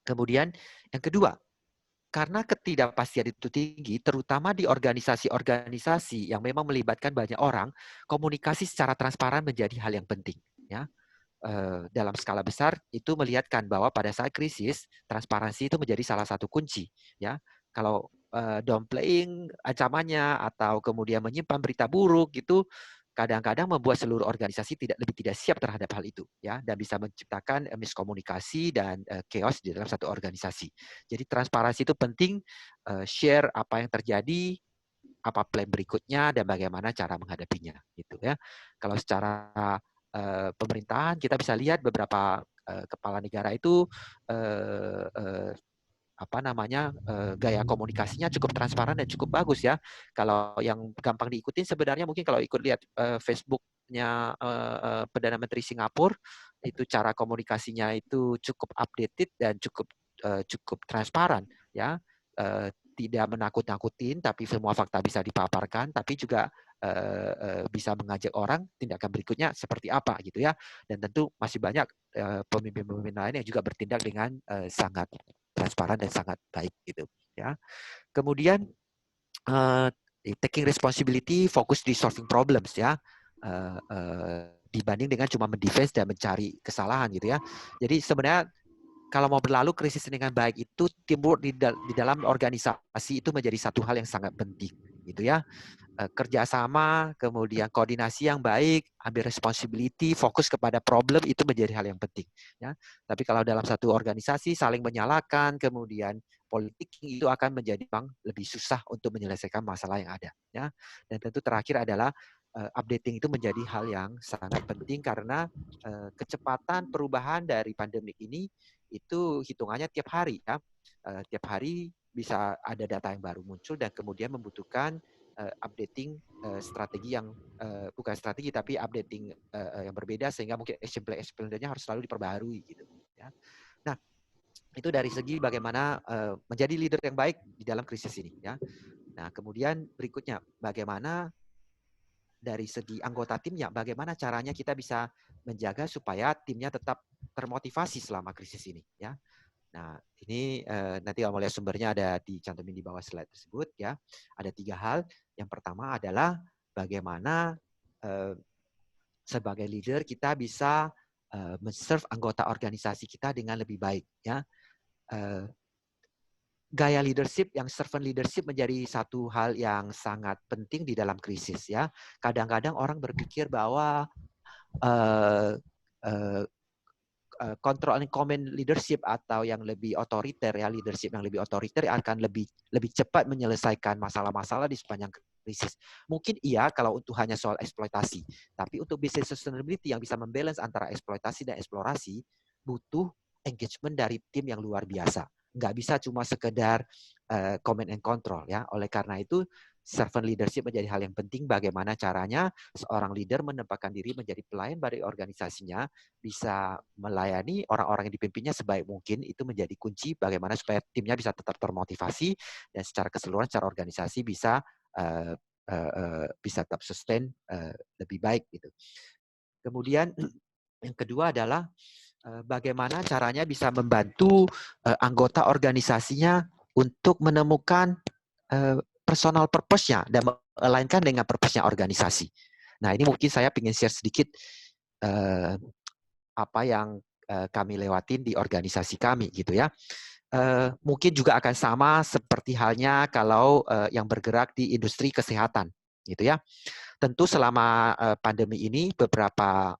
Kemudian yang kedua, karena ketidakpastian itu tinggi, terutama di organisasi-organisasi yang memang melibatkan banyak orang, komunikasi secara transparan menjadi hal yang penting. Ya, dalam skala besar itu melihatkan bahwa pada saat krisis, transparansi itu menjadi salah satu kunci. Ya, kalau downplaying ancamannya atau kemudian menyimpan berita buruk gitu, kadang-kadang membuat seluruh organisasi lebih tidak siap terhadap hal itu ya, dan bisa menciptakan miskomunikasi dan chaos di dalam satu organisasi. Jadi transparansi itu penting, share apa yang terjadi, apa plan berikutnya dan bagaimana cara menghadapinya gitu ya. Kalau secara pemerintahan kita bisa lihat beberapa kepala negara itu gaya komunikasinya cukup transparan dan cukup bagus ya. Kalau yang gampang diikutin sebenarnya mungkin kalau ikut lihat Facebook-nya Perdana Menteri Singapura, itu cara komunikasinya itu cukup updated dan cukup transparan ya. Tidak menakut-nakutin, tapi semua fakta bisa dipaparkan, tapi juga bisa mengajak orang tindakan berikutnya seperti apa gitu ya. Dan tentu masih banyak pemimpin-pemimpin lain yang juga bertindak dengan sangat transparan dan sangat baik gitu ya. Kemudian taking responsibility, fokus di solving problems ya. Dibanding dengan cuma mendefense dan mencari kesalahan gitu ya. Jadi sebenarnya kalau mau berlalu krisis dengan baik itu teamwork di dalam organisasi itu menjadi satu hal yang sangat penting gitu ya. Kerjasama, kemudian koordinasi yang baik, ambil responsibility, fokus kepada problem itu menjadi hal yang penting ya. Tapi kalau dalam satu organisasi saling menyalahkan, kemudian politik itu akan menjadi lebih susah untuk menyelesaikan masalah yang ada ya. Dan tentu terakhir adalah updating itu menjadi hal yang sangat penting karena kecepatan perubahan dari pandemik ini itu hitungannya tiap hari ya. Tiap hari bisa ada data yang baru muncul dan kemudian membutuhkan updating strategi yang bukan strategi tapi updating yang berbeda sehingga mungkin action plan-nya harus selalu diperbaharui gitu ya. Nah, Itu dari segi bagaimana menjadi leader yang baik di dalam krisis ini, ya. Nah, kemudian berikutnya bagaimana dari segi anggota timnya, bagaimana caranya kita bisa menjaga supaya timnya tetap termotivasi selama krisis ini, ya. Nah, ini nanti kalau mau lihat sumbernya ada dicantumin di bawah slide tersebut, ya. Ada 3 hal. Yang pertama adalah bagaimana sebagai leader kita bisa men-serve anggota organisasi kita dengan lebih baik, ya. Gaya leadership yang servant leadership menjadi satu hal yang sangat penting di dalam krisis, ya. Kadang-kadang orang berpikir bahwa control and command leadership atau yang lebih otoriter, ya, leadership yang lebih otoriter akan lebih cepat menyelesaikan masalah-masalah di sepanjang krisis. Mungkin iya kalau untuk hanya soal eksploitasi, tapi untuk business sustainability yang bisa membalance antara eksploitasi dan eksplorasi butuh engagement dari tim yang luar biasa. Nggak bisa cuma sekedar command and control, ya. Oleh karena itu servant leadership menjadi hal yang penting. Bagaimana caranya seorang leader menempatkan diri menjadi pelayan bagi organisasinya, bisa melayani orang-orang yang dipimpinnya sebaik mungkin. Itu menjadi kunci bagaimana supaya timnya bisa tetap termotivasi dan secara keseluruhan, secara organisasi bisa tetap sustain lebih baik gitu. Kemudian yang kedua adalah bagaimana caranya bisa membantu anggota organisasinya untuk menemukan personal purpose-nya dan melainkan dengan purpose-nya organisasi. Nah, ini mungkin saya ingin share sedikit apa yang kami lewatin di organisasi kami gitu, ya. Mungkin juga akan sama seperti halnya kalau yang bergerak di industri kesehatan gitu, ya. Tentu selama pandemi ini beberapa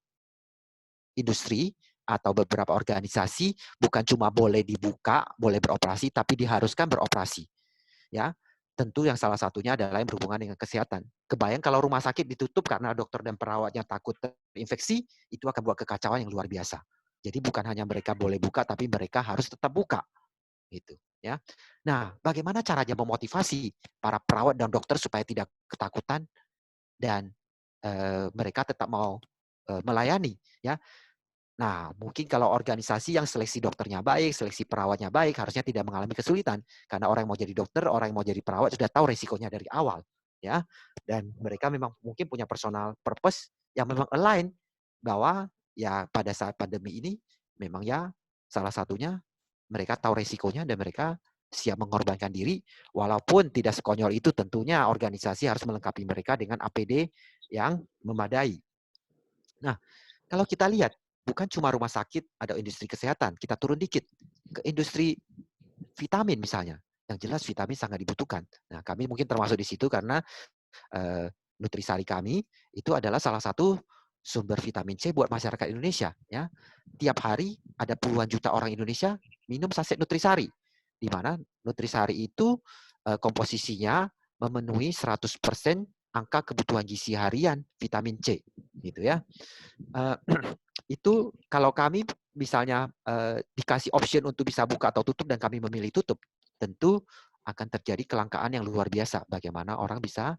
industri atau beberapa organisasi bukan cuma boleh dibuka, boleh beroperasi, tapi diharuskan beroperasi, ya. Tentu yang salah satunya adalah yang berhubungan dengan kesehatan. Kebayang kalau rumah sakit ditutup karena dokter dan perawatnya takut terinfeksi, itu akan buat kekacauan yang luar biasa. Jadi bukan hanya mereka boleh buka, tapi mereka harus tetap buka, gitu, ya. Nah, bagaimana caranya memotivasi para perawat dan dokter supaya tidak ketakutan dan mereka tetap mau melayani, ya. Nah, mungkin kalau organisasi yang seleksi dokternya baik, seleksi perawatnya baik, harusnya tidak mengalami kesulitan. Karena orang yang mau jadi dokter, orang yang mau jadi perawat sudah tahu resikonya dari awal, ya. Dan mereka memang mungkin punya personal purpose yang memang align bahwa ya pada saat pandemi ini memang ya salah satunya mereka tahu resikonya dan mereka siap mengorbankan diri, walaupun tidak sekonyol itu. Tentunya organisasi harus melengkapi mereka dengan APD yang memadai. Nah, kalau kita lihat, bukan cuma rumah sakit, ada industri kesehatan. Kita turun dikit ke industri vitamin misalnya. Yang jelas vitamin sangat dibutuhkan. Nah, kami mungkin termasuk di situ karena Nutrisari kami itu adalah salah satu sumber vitamin C buat masyarakat Indonesia. Ya, tiap hari ada puluhan juta orang Indonesia minum saset Nutrisari, di mana Nutrisari itu komposisinya memenuhi 100% angka kebutuhan gizi harian vitamin C, gitu ya. Itu kalau kami misalnya dikasih option untuk bisa buka atau tutup dan kami memilih tutup, tentu akan terjadi kelangkaan yang luar biasa. Bagaimana orang bisa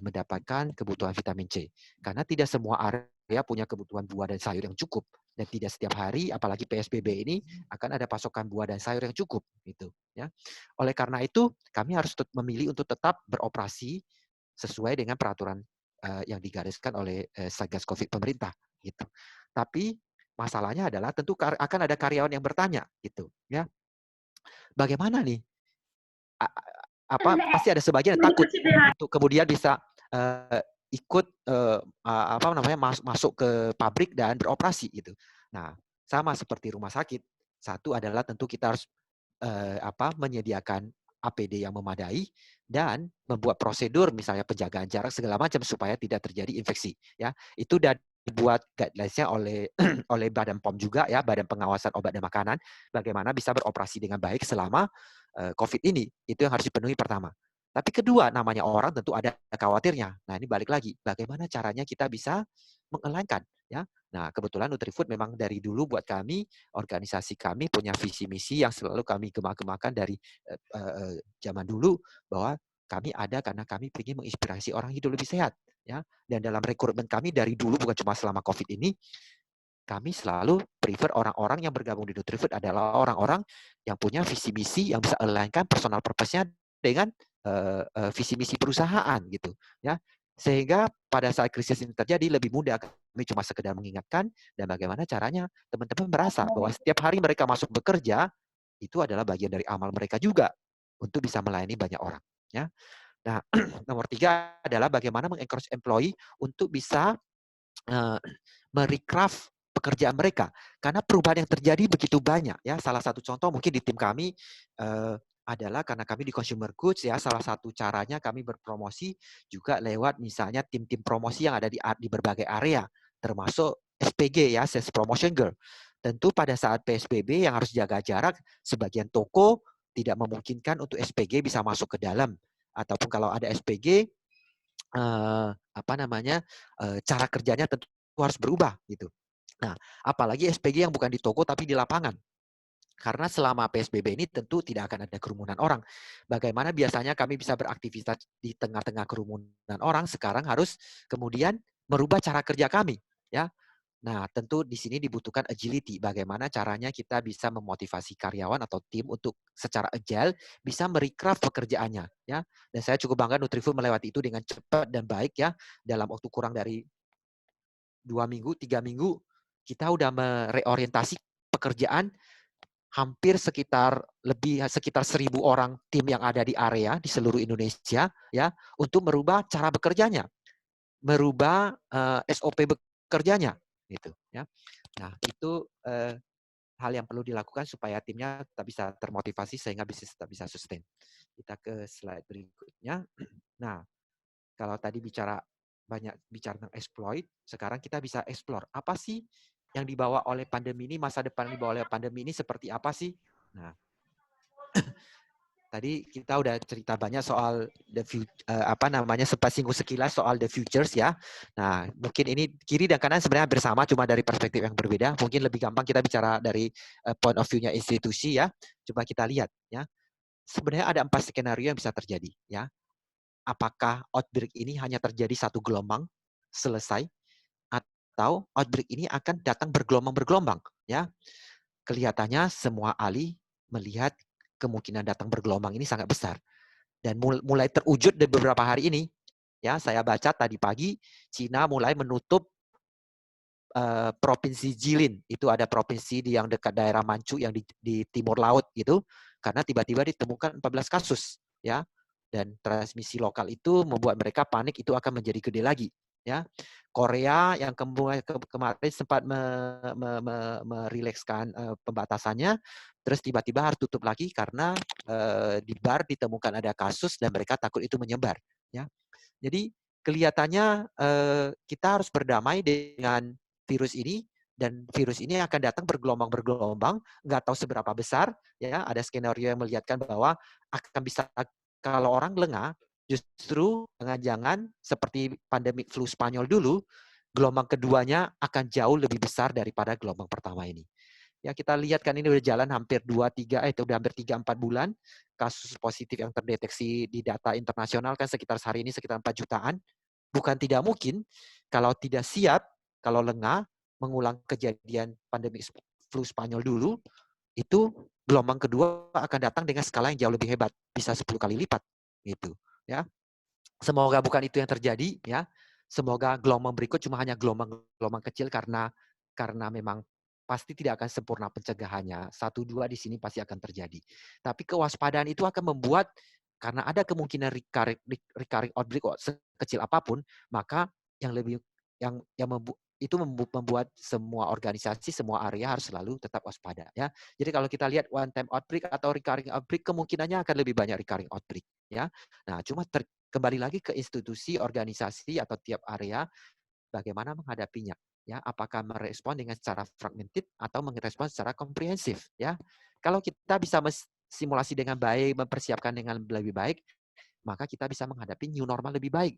mendapatkan kebutuhan vitamin C. Karena tidak semua area punya kebutuhan buah dan sayur yang cukup. Dan tidak setiap hari, apalagi PSBB ini, akan ada pasokan buah dan sayur yang cukup. Gitu, ya. Oleh karena itu, kami harus memilih untuk tetap beroperasi sesuai dengan peraturan yang digariskan oleh Satgas Covid pemerintah. Gitu. Tapi masalahnya adalah tentu akan ada karyawan yang bertanya, gitu, ya. Bagaimana nih? Pasti ada sebagian yang takut untuk kemudian bisa ikut masuk ke pabrik dan beroperasi gitu. Nah, sama seperti rumah sakit. Satu adalah tentu kita harus menyediakan APD yang memadai dan membuat prosedur misalnya penjagaan jarak segala macam supaya tidak terjadi infeksi, ya. Itu udah dibuat guidelines-nya oleh oleh Badan POM juga, ya, Badan Pengawasan Obat dan Makanan, bagaimana bisa beroperasi dengan baik selama COVID ini. Itu yang harus dipenuhi pertama. Tapi kedua, namanya orang tentu ada khawatirnya. Nah, ini balik lagi, bagaimana caranya kita bisa mengalign-kan, ya. Nah, kebetulan Nutrifood memang dari dulu buat kami, organisasi kami punya visi misi yang selalu kami gemah-gemahkan dari zaman dulu, bahwa kami ada karena kami ingin menginspirasi orang hidup lebih sehat, ya. Dan dalam rekrutmen kami dari dulu, bukan cuma selama COVID ini, kami selalu prefer orang-orang yang bergabung di Nutrifood adalah orang-orang yang punya visi misi yang bisa align-kan personal purpose-nya dengan visi misi perusahaan gitu ya. Sehingga pada saat krisis ini terjadi lebih mudah, kami cuma sekedar mengingatkan dan bagaimana caranya teman-teman merasa bahwa setiap hari mereka masuk bekerja itu adalah bagian dari amal mereka juga untuk bisa melayani banyak orang ya. Nah, nomor 3 adalah bagaimana mengencourage employee untuk bisa merecraft pekerjaan mereka. Karena perubahan yang terjadi begitu banyak ya. Salah satu contoh mungkin di tim kami adalah karena kami di consumer goods ya, salah satu caranya kami berpromosi juga lewat misalnya tim-tim promosi yang ada di berbagai area, termasuk SPG ya, Sales Promotion Girl. Tentu pada saat PSBB yang harus jaga jarak, sebagian toko tidak memungkinkan untuk SPG bisa masuk ke dalam. Ataupun kalau ada SPG, cara kerjanya tentu harus berubah gitu. Nah, apalagi SPG yang bukan di toko tapi di lapangan. Karena selama PSBB ini tentu tidak akan ada kerumunan orang. Bagaimana biasanya kami bisa beraktivitas di tengah-tengah kerumunan orang, sekarang harus kemudian merubah cara kerja kami, ya. Nah, tentu di sini dibutuhkan agility. Bagaimana caranya kita bisa memotivasi karyawan atau tim untuk secara agile bisa merecraft pekerjaannya, ya. Dan saya cukup bangga Nutrifood melewati itu dengan cepat dan baik ya. Dalam waktu kurang dari 2 minggu, 3 minggu, kita udah mereorientasi pekerjaan hampir sekitar 1.000 orang tim yang ada di area di seluruh Indonesia ya untuk merubah cara bekerjanya, merubah SOP bekerjanya gitu ya. Nah, itu hal yang perlu dilakukan supaya timnya tetap bisa termotivasi sehingga bisnis tetap bisa sustain. Kita ke slide berikutnya. Nah, kalau tadi banyak bicara tentang exploit, sekarang kita bisa explore apa sih yang dibawa oleh pandemi ini, masa depan yang dibawa oleh pandemi ini seperti apa sih? Nah, tadi kita udah cerita banyak soal sempat singgung sekilas soal the futures ya. Nah, mungkin ini kiri dan kanan sebenarnya bersama, cuma dari perspektif yang berbeda. Mungkin lebih gampang kita bicara dari point of view-nya institusi ya. Coba kita lihat ya. Sebenarnya ada 4 skenario yang bisa terjadi ya. Apakah outbreak ini hanya terjadi satu gelombang selesai, atau outbreak ini akan datang bergelombang-bergelombang ya. Kelihatannya semua ahli melihat kemungkinan datang bergelombang ini sangat besar. Dan mulai terwujud di beberapa hari ini, ya saya baca tadi pagi, Cina mulai menutup provinsi Jilin. Itu ada provinsi yang dekat daerah Manchu yang di timur laut gitu, karena tiba-tiba ditemukan 14 kasus. Ya. Dan transmisi lokal itu membuat mereka panik, itu akan menjadi gede lagi. Ya. Korea yang kemarin sempat merilekskan pembatasannya, terus tiba-tiba harus tutup lagi karena di bar ditemukan ada kasus dan mereka takut itu menyebar. Ya. Jadi kelihatannya kita harus berdamai dengan virus ini, dan virus ini akan datang bergelombang-bergelombang, nggak tahu seberapa besar. Ya, ada skenario yang melihatkan bahwa akan bisa, kalau orang lengah, justru jangan-jangan seperti pandemi flu Spanyol dulu, gelombang keduanya akan jauh lebih besar daripada gelombang pertama ini. Ya, kita lihat kan ini udah jalan hampir 3-4 bulan. Kasus positif yang terdeteksi di data internasional kan sekitar hari ini sekitar 4 jutaan. Bukan tidak mungkin kalau tidak siap, kalau lengah, mengulang kejadian pandemi flu Spanyol dulu, itu gelombang kedua akan datang dengan skala yang jauh lebih hebat, bisa 10 kali lipat gitu ya. Semoga bukan itu yang terjadi ya. Semoga gelombang berikut cuma hanya gelombang kecil, karena memang pasti tidak akan sempurna pencegahannya. 1-2 di sini pasti akan terjadi. Tapi kewaspadaan itu akan membuat, karena ada kemungkinan recurring outbreak sekecil apapun, maka itu membuat semua organisasi, semua area harus selalu tetap waspada ya. Jadi kalau kita lihat one time outbreak atau recurring outbreak, kemungkinannya akan lebih banyak recurring outbreak ya. Nah, cuma kembali lagi ke institusi, organisasi atau tiap area bagaimana menghadapinya ya. Apakah merespon dengan secara fragmented atau merespon secara komprehensif ya. Kalau kita bisa simulasi dengan baik, mempersiapkan dengan lebih baik, maka kita bisa menghadapi new normal lebih baik.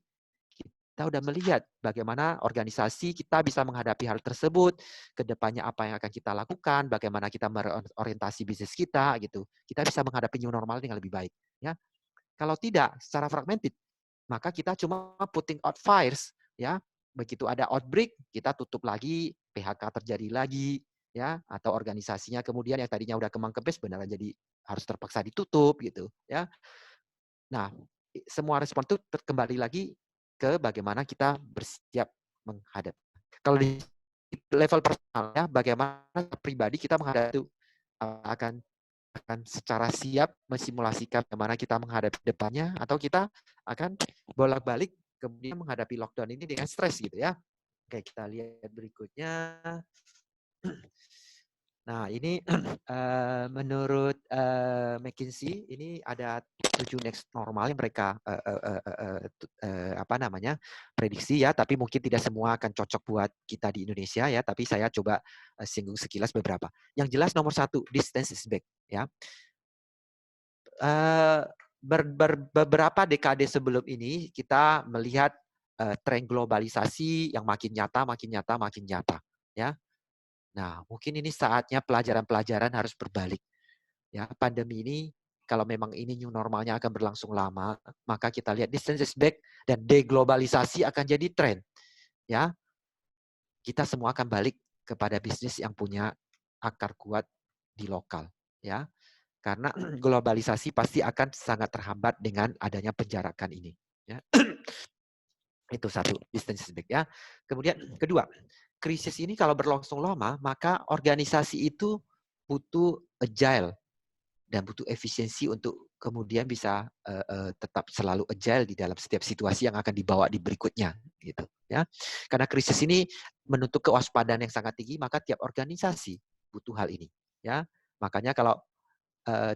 Kita udah melihat bagaimana organisasi kita bisa menghadapi hal tersebut, kedepannya apa yang akan kita lakukan, bagaimana kita merorientasi bisnis kita gitu. Kita bisa menghadapi new normal dengan lebih baik ya. Kalau tidak, secara fragmented, maka kita cuma putting out fires ya, begitu ada outbreak, kita tutup lagi, PHK terjadi lagi, ya, atau organisasinya kemudian yang tadinya udah kembang-kempis beneran jadi harus terpaksa ditutup gitu, ya. Nah, semua respon itu kembali lagi ke bagaimana kita bersiap menghadapi. Kalau di level personal ya, bagaimana pribadi kita menghadapi itu akan secara siap mensimulasikan bagaimana kita menghadapi depannya, atau kita akan bolak-balik kemudian menghadapi lockdown ini dengan stres gitu ya. Oke, kita lihat berikutnya. Nah, ini menurut McKinsey ini ada 7 next normal yang mereka prediksi ya, tapi mungkin tidak semua akan cocok buat kita di Indonesia ya, tapi saya coba singgung sekilas beberapa. Yang jelas nomor 1, distance is back ya. Beberapa dekade sebelum ini kita melihat tren globalisasi yang makin nyata ya. Nah, mungkin ini saatnya pelajaran-pelajaran harus berbalik. Ya, pandemi ini kalau memang ini new normalnya akan berlangsung lama, maka kita lihat distance is back dan deglobalisasi akan jadi tren. Ya, kita semua akan balik kepada bisnis yang punya akar kuat di lokal. Ya, karena globalisasi pasti akan sangat terhambat dengan adanya penjarakan ini. Ya. Itu satu, distance is back ya. Kemudian kedua, krisis ini kalau berlangsung lama, maka organisasi itu butuh agile dan butuh efisiensi untuk kemudian bisa tetap selalu agile di dalam setiap situasi yang akan dibawa di berikutnya, gitu ya. Karena krisis ini menuntut kewaspadaan yang sangat tinggi, maka tiap organisasi butuh hal ini, ya. Makanya kalau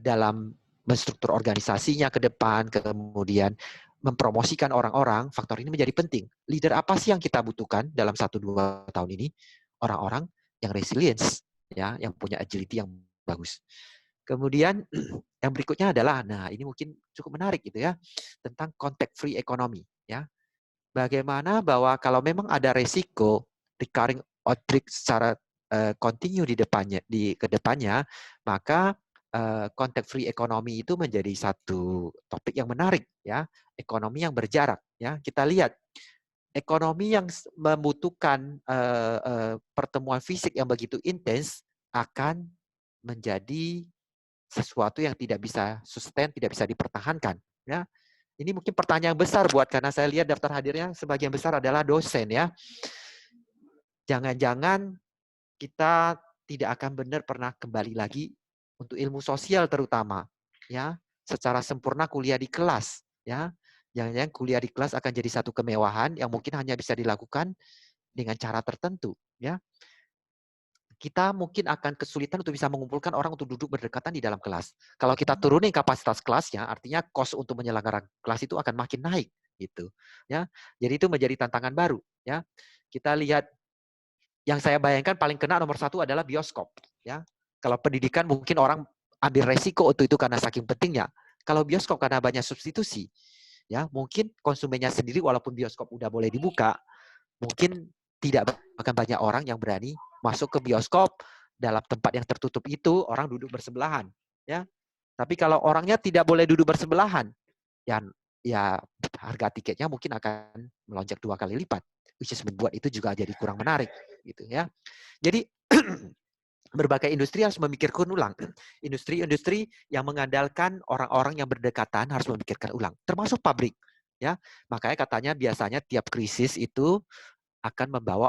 dalam menstruktur organisasinya ke depan, kemudian mempromosikan orang-orang, faktor ini menjadi penting. Leader apa sih yang kita butuhkan dalam 1-2 tahun ini? Orang-orang yang resilience, ya, yang punya agility yang bagus. Kemudian yang berikutnya adalah, nah ini mungkin cukup menarik gitu ya, tentang contact free economy, ya. Bagaimana bahwa kalau memang ada resiko recurring outbreak secara continue di kedepannya, maka contact free economy itu menjadi satu topik yang menarik ya, ekonomi yang berjarak ya. Kita lihat ekonomi yang membutuhkan pertemuan fisik yang begitu intens akan menjadi sesuatu yang tidak bisa sustain, tidak bisa dipertahankan ya. Ini mungkin pertanyaan besar buat, karena saya lihat daftar hadirnya sebagian besar adalah dosen ya. Jangan-jangan kita tidak akan benar pernah kembali lagi untuk ilmu sosial terutama ya, secara sempurna kuliah di kelas ya. Jangan-jangan kuliah di kelas akan jadi satu kemewahan yang mungkin hanya bisa dilakukan dengan cara tertentu ya. Kita mungkin akan kesulitan untuk bisa mengumpulkan orang untuk duduk berdekatan di dalam kelas. Kalau kita turunin kapasitas kelasnya, artinya cost untuk menyelenggarakan kelas itu akan makin naik gitu ya. Jadi itu menjadi tantangan baru ya. Kita lihat yang saya bayangkan paling kena nomor 1 adalah bioskop ya. Kalau pendidikan mungkin orang ambil resiko untuk itu karena saking pentingnya. Kalau bioskop karena banyak substitusi ya, mungkin konsumennya sendiri walaupun bioskop udah boleh dibuka, mungkin tidak akan banyak orang yang berani masuk ke bioskop. Dalam tempat yang tertutup itu orang duduk bersebelahan ya. Tapi kalau orangnya tidak boleh duduk bersebelahan, ya harga tiketnya mungkin akan melonjak 2 kali lipat, which is membuat itu juga jadi kurang menarik gitu ya. Jadi berbagai industri harus memikirkan ulang. Industri-industri yang mengandalkan orang-orang yang berdekatan harus memikirkan ulang, termasuk pabrik ya. Makanya katanya biasanya tiap krisis itu akan membawa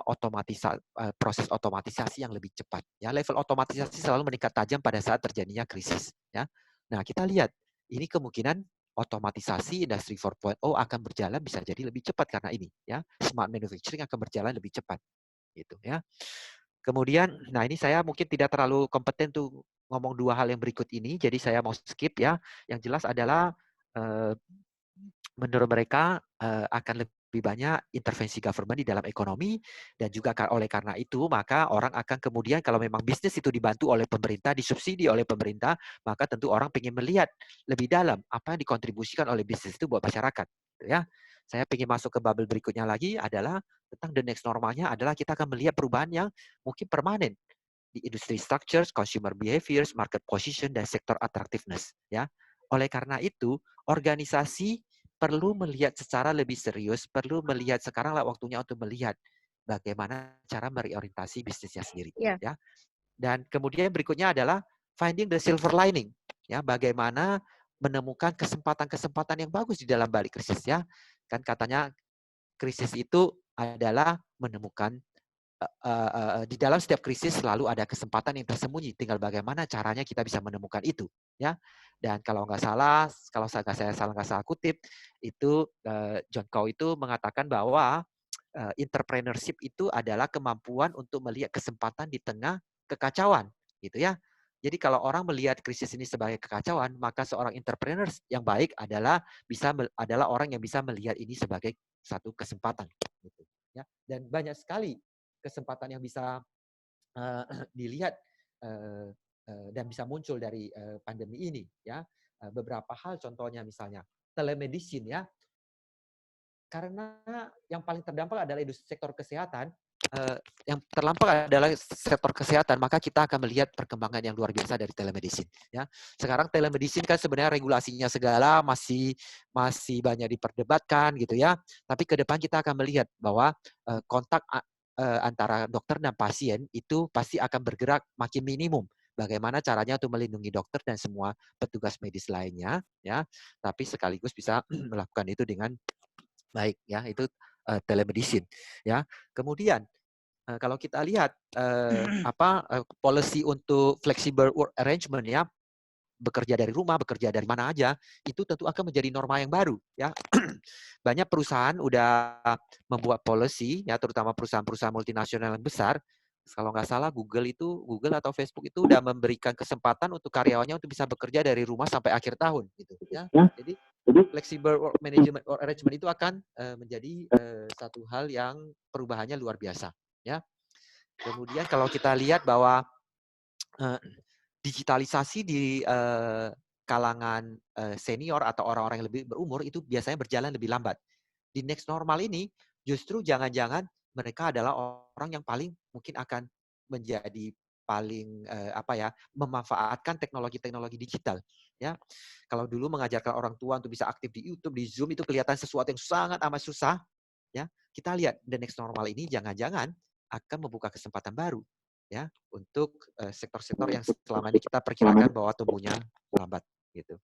proses otomatisasi yang lebih cepat ya. Level otomatisasi selalu meningkat tajam pada saat terjadinya krisis ya. Nah, kita lihat ini kemungkinan otomatisasi industri 4.0 akan berjalan bisa jadi lebih cepat karena ini ya. Smart manufacturing akan berjalan lebih cepat gitu ya. Kemudian, nah ini saya mungkin tidak terlalu kompeten tuh ngomong 2 hal yang berikut ini, jadi saya mau skip ya. Yang jelas adalah menurut mereka akan lebih banyak intervensi government di dalam ekonomi, dan juga oleh karena itu maka orang akan kemudian kalau memang bisnis itu dibantu oleh pemerintah, disubsidi oleh pemerintah, maka tentu orang ingin melihat lebih dalam apa yang dikontribusikan oleh bisnis itu buat masyarakat. Ya, saya ingin masuk ke bubble berikutnya lagi adalah tentang the next normalnya adalah kita akan melihat perubahan yang mungkin permanen di industri structures, consumer behaviors, market position, dan sektor attractiveness. Ya, oleh karena itu organisasi perlu melihat secara lebih serius, perlu melihat sekaranglah waktunya untuk melihat bagaimana cara mereorientasi bisnisnya sendiri. Iya. Ya. Dan kemudian berikutnya adalah finding the silver lining. Ya, bagaimana menemukan kesempatan-kesempatan yang bagus di dalam balik krisis. Ya. Kan katanya krisis itu adalah menemukan di dalam setiap krisis selalu ada kesempatan yang tersembunyi. Tinggal bagaimana caranya kita bisa menemukan itu, ya. Dan kalau saya nggak salah kutip, itu John Cow itu mengatakan bahwa entrepreneurship itu adalah kemampuan untuk melihat kesempatan di tengah kekacauan, gitu ya. Jadi kalau orang melihat krisis ini sebagai kekacauan, maka seorang entrepreneur yang baik adalah orang yang bisa melihat ini sebagai satu kesempatan, gitu. Ya. Dan banyak sekali kesempatan yang bisa dilihat dan bisa muncul dari pandemi ini, ya. Beberapa hal contohnya misalnya telemedicine, ya. Karena yang paling terdampak adalah sektor kesehatan, maka kita akan melihat perkembangan yang luar biasa dari telemedicine, ya. Sekarang telemedicine kan sebenarnya regulasinya segala masih banyak diperdebatkan, gitu ya. Tapi ke depan kita akan melihat bahwa kontak antara dokter dan pasien itu pasti akan bergerak makin minimum. Bagaimana caranya untuk melindungi dokter dan semua petugas medis lainnya, ya. Tapi sekaligus bisa melakukan itu dengan baik, ya. Itu telemedicine, ya. Kemudian kalau kita lihat policy untuk flexible work arrangement, ya, bekerja dari rumah, bekerja dari mana aja, itu tentu akan menjadi norma yang baru, ya. Banyak perusahaan udah membuat policy, ya, terutama perusahaan-perusahaan multinasional yang besar. Kalau nggak salah Google atau Facebook itu udah memberikan kesempatan untuk karyawannya untuk bisa bekerja dari rumah sampai akhir tahun, gitu, ya. Jadi flexible work management or arrangement itu akan menjadi satu hal yang perubahannya luar biasa, ya. Kemudian kalau kita lihat bahwa digitalisasi di kalangan senior atau orang-orang yang lebih berumur itu biasanya berjalan lebih lambat. Di next normal ini justru jangan-jangan mereka adalah orang yang paling mungkin akan menjadi paling memanfaatkan teknologi-teknologi digital, ya. Kalau dulu mengajarkan orang tua untuk bisa aktif di YouTube, di Zoom itu kelihatan sesuatu yang sangat amat susah, ya. Kita lihat the next normal ini jangan-jangan akan membuka kesempatan baru, ya, untuk sektor-sektor yang selama ini kita perkirakan bahwa tumbuhnya lambat, gitu.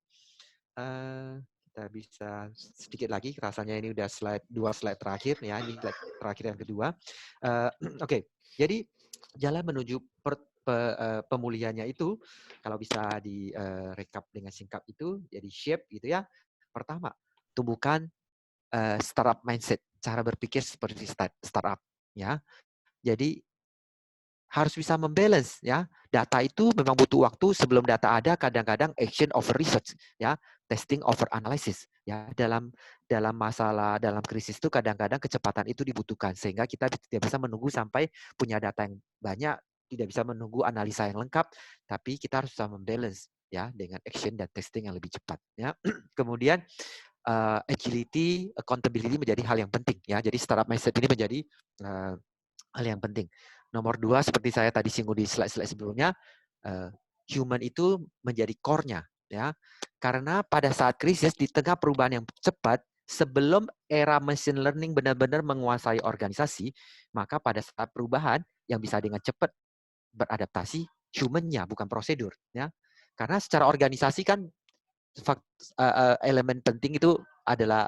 Kita bisa sedikit lagi, rasanya ini udah dua slide terakhir, ya. Ini slide terakhir yang kedua. Oke. Jadi jalan menuju pemulihannya itu kalau bisa di recap dengan singkat itu jadi shape, gitu ya. Pertama, tumbuhkan startup mindset, cara berpikir seperti startup, ya. Jadi harus bisa membalance, ya. Data itu memang butuh waktu. Sebelum data ada, kadang-kadang action over research, ya, testing over analysis, ya. Dalam krisis itu kadang-kadang kecepatan itu dibutuhkan sehingga kita tidak bisa menunggu sampai punya data yang banyak, tidak bisa menunggu analisa yang lengkap, tapi kita harus bisa membalance, ya, dengan action dan testing yang lebih cepat, ya. Kemudian agility, accountability menjadi hal yang penting, ya. Jadi startup mindset ini menjadi hal yang penting. Nomor 2, seperti saya tadi singgung di slide-slide sebelumnya, human itu menjadi core-nya, ya. Karena pada saat krisis di tengah perubahan yang cepat, sebelum era machine learning benar-benar menguasai organisasi, maka pada saat perubahan yang bisa dengan cepat beradaptasi human-nya, bukan prosedur, ya. Karena secara organisasi kan elemen penting itu adalah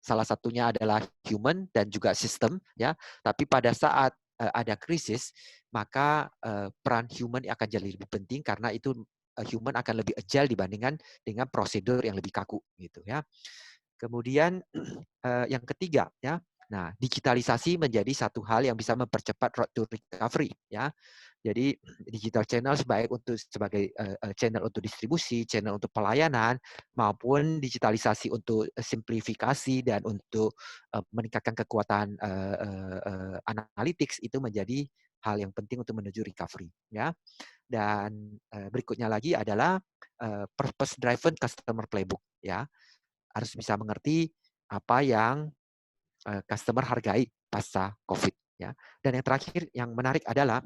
salah satunya adalah human dan juga sistem, ya. Tapi pada saat ada krisis, maka peran human akan jadi lebih penting karena itu human akan lebih agile dibandingkan dengan prosedur yang lebih kaku, gitu, ya. Kemudian yang ketiga, ya. Nah, digitalisasi menjadi satu hal yang bisa mempercepat road to recovery, ya. Jadi digital channel sebagai channel untuk distribusi, channel untuk pelayanan, maupun digitalisasi untuk simplifikasi dan untuk meningkatkan kekuatan analytics itu menjadi hal yang penting untuk menuju recovery, ya. Dan berikutnya lagi adalah purpose driven customer playbook, ya. Harus bisa mengerti apa yang customer hargai pasca COVID, ya. Dan yang terakhir yang menarik adalah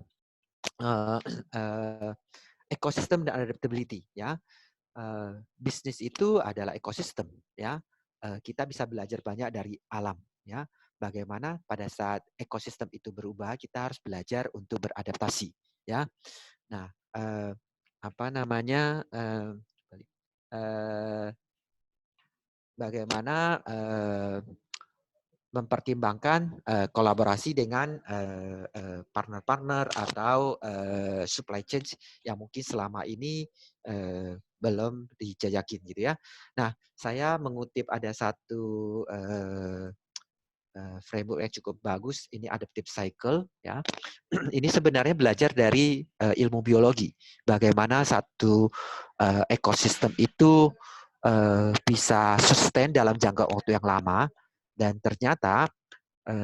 ekosistem dan adaptability, ya. Bisnis itu adalah ekosistem, ya. kita bisa belajar banyak dari alam, ya. Bagaimana pada saat ekosistem itu berubah, kita harus belajar untuk beradaptasi, ya. Nah, apa namanya? Bagaimana mempertimbangkan kolaborasi dengan partner-partner atau supply chain yang mungkin selama ini belum dijajakin gitu ya. Nah, saya mengutip ada satu framework yang cukup bagus, ini adaptive cycle ya. Ini sebenarnya belajar dari ilmu biologi, bagaimana satu ekosistem itu bisa sustain dalam jangka waktu yang lama, dan ternyata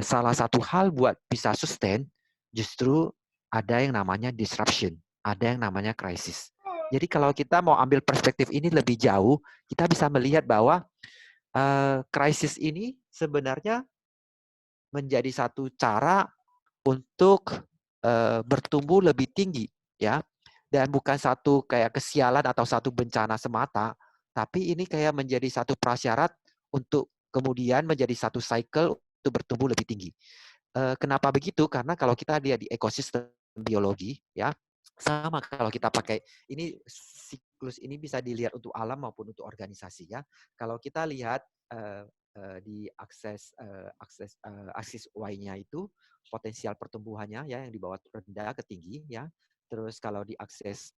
salah satu hal buat bisa sustain justru ada yang namanya disruption, ada yang namanya krisis. Jadi kalau kita mau ambil perspektif ini lebih jauh, kita bisa melihat bahwa krisis ini sebenarnya menjadi satu cara untuk bertumbuh lebih tinggi, ya. Dan bukan satu kayak kesialan atau satu bencana semata, tapi ini kayak menjadi satu prasyarat untuk kemudian menjadi satu cycle untuk bertumbuh lebih tinggi. Kenapa begitu? Karena kalau kita lihat di ekosistem biologi, ya, sama kalau kita pakai ini siklus ini bisa dilihat untuk alam maupun untuk organisasi, ya. Kalau kita lihat di aksis Y-nya itu potensial pertumbuhannya ya yang di bawah rendah ke tinggi ya. Terus kalau di aksis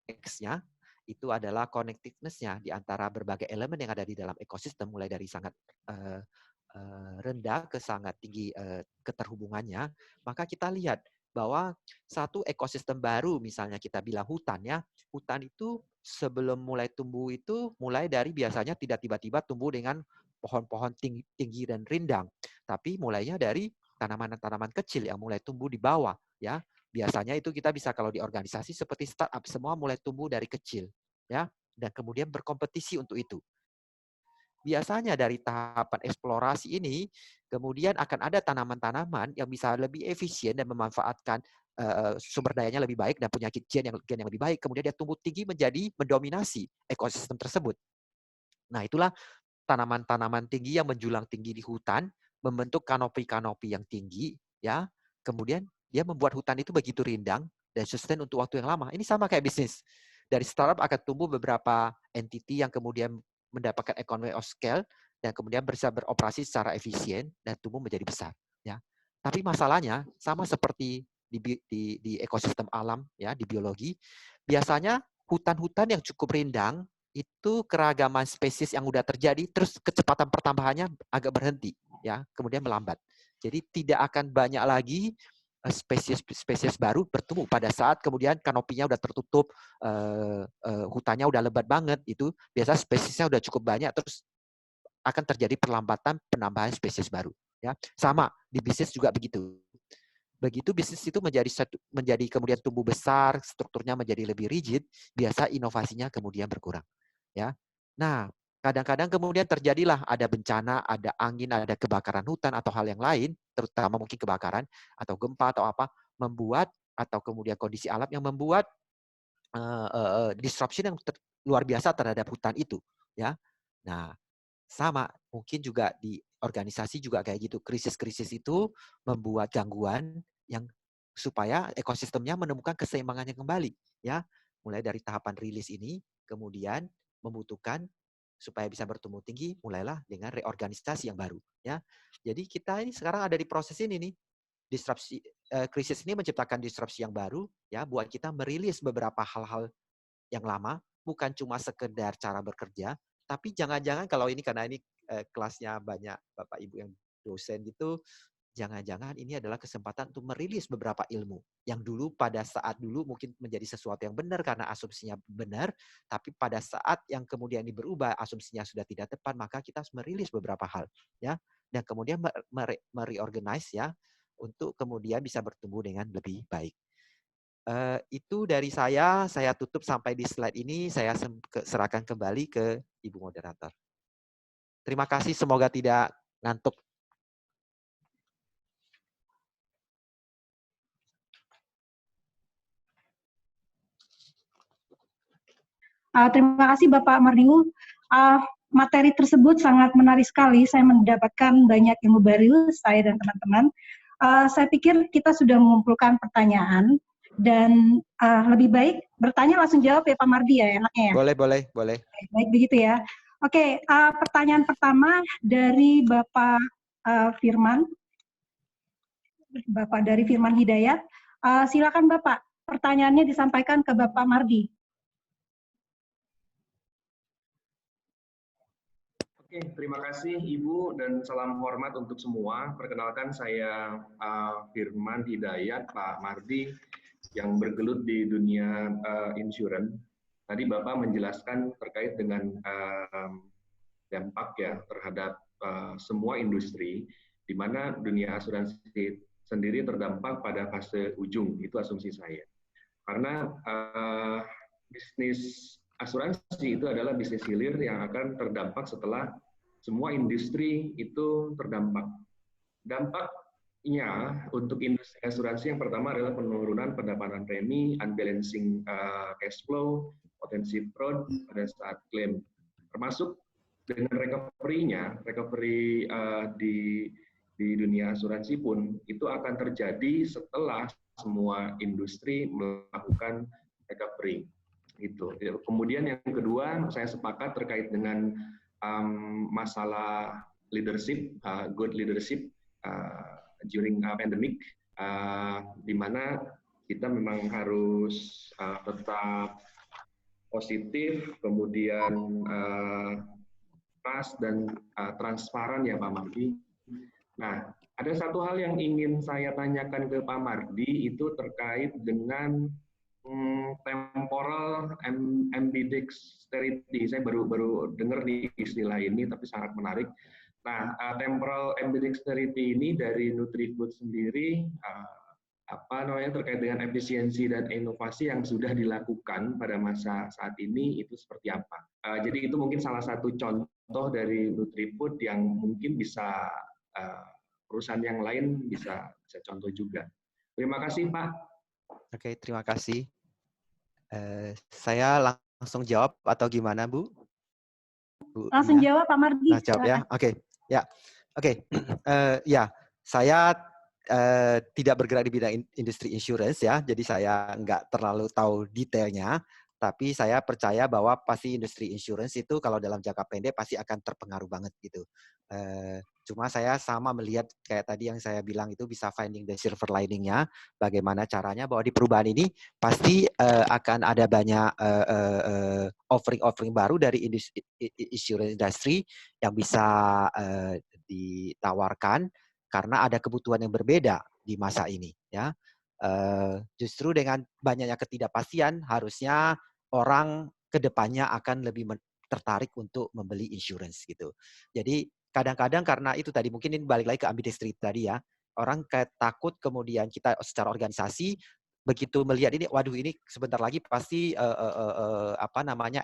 X-nya itu adalah connectiveness-nya di antara berbagai elemen yang ada di dalam ekosistem mulai dari sangat rendah ke sangat tinggi keterhubungannya, maka kita lihat bahwa satu ekosistem baru misalnya kita bilang hutan ya, hutan itu sebelum mulai tumbuh itu mulai dari biasanya tidak tiba-tiba tumbuh dengan pohon-pohon tinggi dan rindang, tapi mulainya dari tanaman-tanaman kecil yang mulai tumbuh di bawah ya. Biasanya itu kita bisa kalau di organisasi seperti startup semua mulai tumbuh dari kecil ya, dan kemudian berkompetisi untuk itu. Biasanya dari tahapan eksplorasi ini kemudian akan ada tanaman-tanaman yang bisa lebih efisien dan memanfaatkan sumber dayanya lebih baik dan punya gen yang lebih baik, kemudian dia tumbuh tinggi menjadi mendominasi ekosistem tersebut. Nah, itulah tanaman-tanaman tinggi yang menjulang tinggi di hutan, membentuk kanopi-kanopi yang tinggi, ya. Kemudian dia membuat hutan itu begitu rindang dan sustain untuk waktu yang lama. Ini sama kayak bisnis. Dari startup akan tumbuh beberapa entity yang kemudian mendapatkan economy of scale dan kemudian bisa beroperasi secara efisien dan tumbuh menjadi besar, ya. Tapi masalahnya sama seperti di ekosistem alam, ya, di biologi, biasanya hutan-hutan yang cukup rindang itu keragaman spesies yang udah terjadi, terus kecepatan pertambahannya agak berhenti, ya, kemudian melambat. Jadi tidak akan banyak lagi spesies baru bertumbuh pada saat kemudian kanopinya udah tertutup, hutannya udah lebat banget, itu biasa spesiesnya udah cukup banyak, terus akan terjadi perlambatan penambahan spesies baru. Ya, sama di bisnis juga begitu. Begitu bisnis itu menjadi kemudian tumbuh besar, strukturnya menjadi lebih rigid, biasa inovasinya kemudian berkurang. Ya. Nah, kadang-kadang kemudian terjadilah ada bencana, ada angin, ada kebakaran hutan atau hal yang lain, terutama mungkin kebakaran atau gempa atau apa, membuat atau kemudian kondisi alam yang membuat disruption yang luar biasa terhadap hutan itu, ya. Nah, sama mungkin juga di organisasi juga kayak gitu. Krisis-krisis itu membuat gangguan yang supaya ekosistemnya menemukan keseimbangannya kembali, ya. Mulai dari tahapan rilis ini, kemudian membutuhkan supaya bisa bertumbuh tinggi, mulailah dengan reorganisasi yang baru, ya. Jadi kita ini sekarang ada di proses ini nih, disrupsi, krisis ini menciptakan disrupsi yang baru, ya, buat kita merilis beberapa hal-hal yang lama, bukan cuma sekedar cara bekerja, tapi jangan-jangan kalau ini karena ini kelasnya banyak Bapak Ibu yang dosen gitu, jangan-jangan ini adalah kesempatan untuk merilis beberapa ilmu yang dulu pada saat dulu mungkin menjadi sesuatu yang benar karena asumsinya benar, tapi pada saat yang kemudian ini berubah, asumsinya sudah tidak tepat, maka kita harus merilis beberapa hal, ya, dan kemudian mereorganize ya untuk kemudian bisa bertumbuh dengan lebih baik. Itu dari saya tutup sampai di slide ini, saya serahkan kembali ke Ibu Moderator. Terima kasih, semoga tidak ngantuk. Terima kasih Bapak Mardiu. materi tersebut sangat menarik sekali. Saya mendapatkan banyak ilmu baru, saya dan teman-teman. Saya pikir kita sudah mengumpulkan pertanyaan dan lebih baik bertanya langsung jawab ya Pak Mardi ya, enaknya ya. Boleh. Baik begitu ya. Oke, pertanyaan pertama dari Bapak Firman. Bapak dari Firman Hidayat. Silakan Bapak, pertanyaannya disampaikan ke Bapak Mardi. Oke, terima kasih Ibu dan salam hormat untuk semua. Perkenalkan saya Firman Hidayat, Pak Mardi, yang bergelut di dunia insurance. Tadi Bapak menjelaskan terkait dengan dampak ya terhadap semua industri, di mana dunia asuransi sendiri terdampak pada fase ujung, itu asumsi saya. Karena bisnis asuransi itu adalah bisnis hilir yang akan terdampak setelah semua industri itu terdampak. Dampaknya untuk industri asuransi yang pertama adalah penurunan pendapatan premi, unbalancing cash flow, potensi fraud pada saat klaim. Termasuk dengan recovery di dunia asuransi pun itu akan terjadi setelah semua industri melakukan recovery. Itu. Kemudian yang kedua, saya sepakat terkait dengan masalah leadership, good leadership during pandemic, di mana kita memang harus tetap positif, kemudian trust dan transparan ya Pak Mardi. Nah, ada satu hal yang ingin saya tanyakan ke Pak Mardi itu terkait dengan temporal ambidexterity. Saya baru dengar nih istilah ini, tapi sangat menarik. Nah, temporal ambidexterity ini dari Nutrifood sendiri terkait dengan efisiensi dan inovasi yang sudah dilakukan pada masa saat ini itu seperti apa? Jadi itu mungkin salah satu contoh dari Nutrifood yang mungkin bisa perusahaan yang lain bisa contoh juga. Terima kasih Pak. Oke, terima kasih. Saya langsung jawab atau gimana, Bu? Langsung jawab, Pak Mardi. Nah, jawab ya. Oke, ya. Oke, ya. Saya tidak bergerak di bidang industri insurance ya, jadi saya nggak terlalu tahu detailnya. Tapi saya percaya bahwa pasti industri insurance itu kalau dalam jangka pendek pasti akan terpengaruh banget gitu. Cuma saya sama melihat kayak tadi yang saya bilang itu bisa finding the silver lining-nya, bagaimana caranya bahwa di perubahan ini pasti akan ada banyak offering-offering baru dari insurance industry yang bisa ditawarkan karena ada kebutuhan yang berbeda di masa ini. Ya, justru dengan banyaknya ketidakpastian harusnya orang kedepannya akan lebih tertarik untuk membeli insurance gitu. Jadi kadang-kadang karena itu tadi mungkin ini balik lagi ke ambidextrity tadi ya, orang kayak takut kemudian kita secara organisasi begitu melihat ini, waduh ini sebentar lagi pasti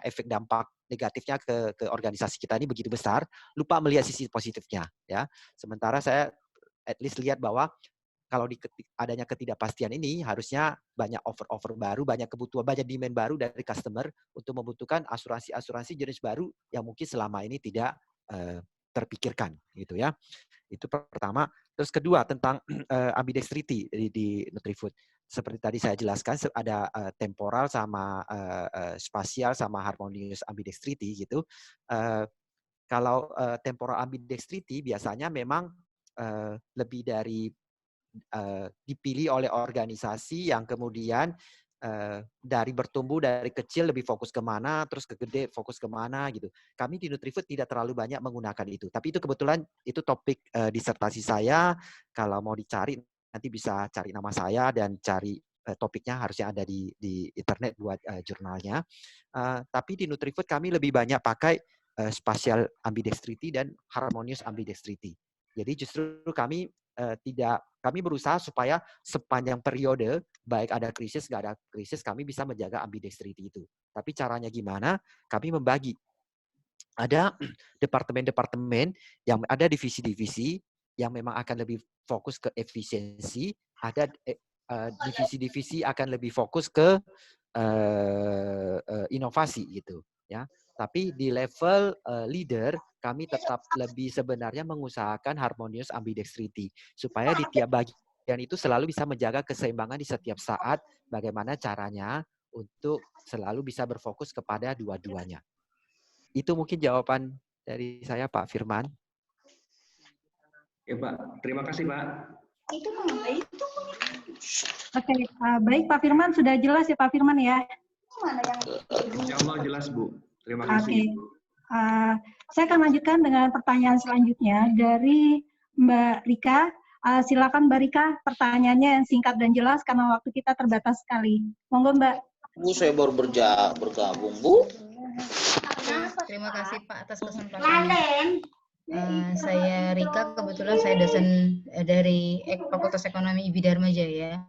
efek dampak negatifnya ke organisasi kita ini begitu besar, lupa melihat sisi positifnya ya. Sementara saya at least lihat bahwa kalau adanya ketidakpastian ini harusnya banyak offer baru, banyak kebutuhan, banyak demand baru dari customer untuk membutuhkan asuransi jenis baru yang mungkin selama ini tidak terpikirkan gitu ya. Itu pertama. Terus kedua tentang ambidextrity di Nutrifood. Seperti tadi saya jelaskan ada temporal sama spasial sama harmonious ambidextrity gitu. Kalau temporal ambidextrity biasanya memang lebih dari dipilih oleh organisasi yang kemudian dari bertumbuh dari kecil lebih fokus kemana, terus ke gede fokus kemana gitu. Kami di Nutrifood tidak terlalu banyak menggunakan itu. Tapi itu kebetulan itu topik disertasi saya. Kalau mau dicari nanti bisa cari nama saya dan cari topiknya harusnya ada di internet buat jurnalnya. Tapi di Nutrifood kami lebih banyak pakai spatial ambidextrity dan harmonious ambidextrity. Jadi justru kami kami berusaha supaya sepanjang periode, baik ada krisis, nggak ada krisis, kami bisa menjaga ambidextrity itu. Tapi caranya gimana? Kami membagi. Ada departemen-departemen, yang ada divisi-divisi yang memang akan lebih fokus ke efisiensi, ada divisi-divisi akan lebih fokus ke inovasi gitu. Ya, Tapi di level leader, kami tetap lebih sebenarnya mengusahakan harmonious ambidextrity supaya di tiap bagian itu selalu bisa menjaga keseimbangan di setiap saat. Bagaimana caranya untuk selalu bisa berfokus kepada dua-duanya. Itu mungkin jawaban dari saya, Pak Firman. Ya, Pak. Terima kasih, Pak. Oke, baik Pak Firman, sudah jelas ya Pak Firman ya. Insya Allah jelas, Bu. Terima Oke, kasih. saya akan lanjutkan dengan pertanyaan selanjutnya dari Mbak Rika. Silakan Mbak Rika, pertanyaannya yang singkat dan jelas karena waktu kita terbatas sekali. Monggo Mbak. Bu, saya baru bergabung, Bu. Terima kasih Pak atas kesempatannya. Saya Rika, kebetulan saya dosen dari Fakultas Ekonomi IB Dharma Jaya.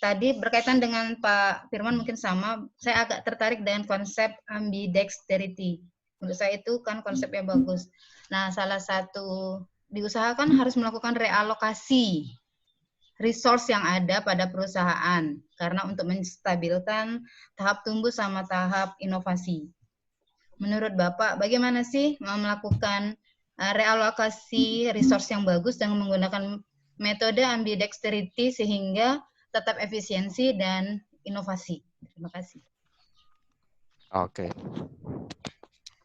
Tadi berkaitan dengan Pak Firman mungkin sama, saya agak tertarik dengan konsep ambidexterity. Menurut saya itu kan konsep yang bagus. Nah, salah satu diusahakan harus melakukan realokasi resource yang ada pada perusahaan karena untuk menstabilkan tahap tumbuh sama tahap inovasi. Menurut Bapak, bagaimana sih melakukan realokasi resource yang bagus dengan menggunakan metode ambidexterity sehingga tetap efisiensi dan inovasi? Terima kasih. Oke.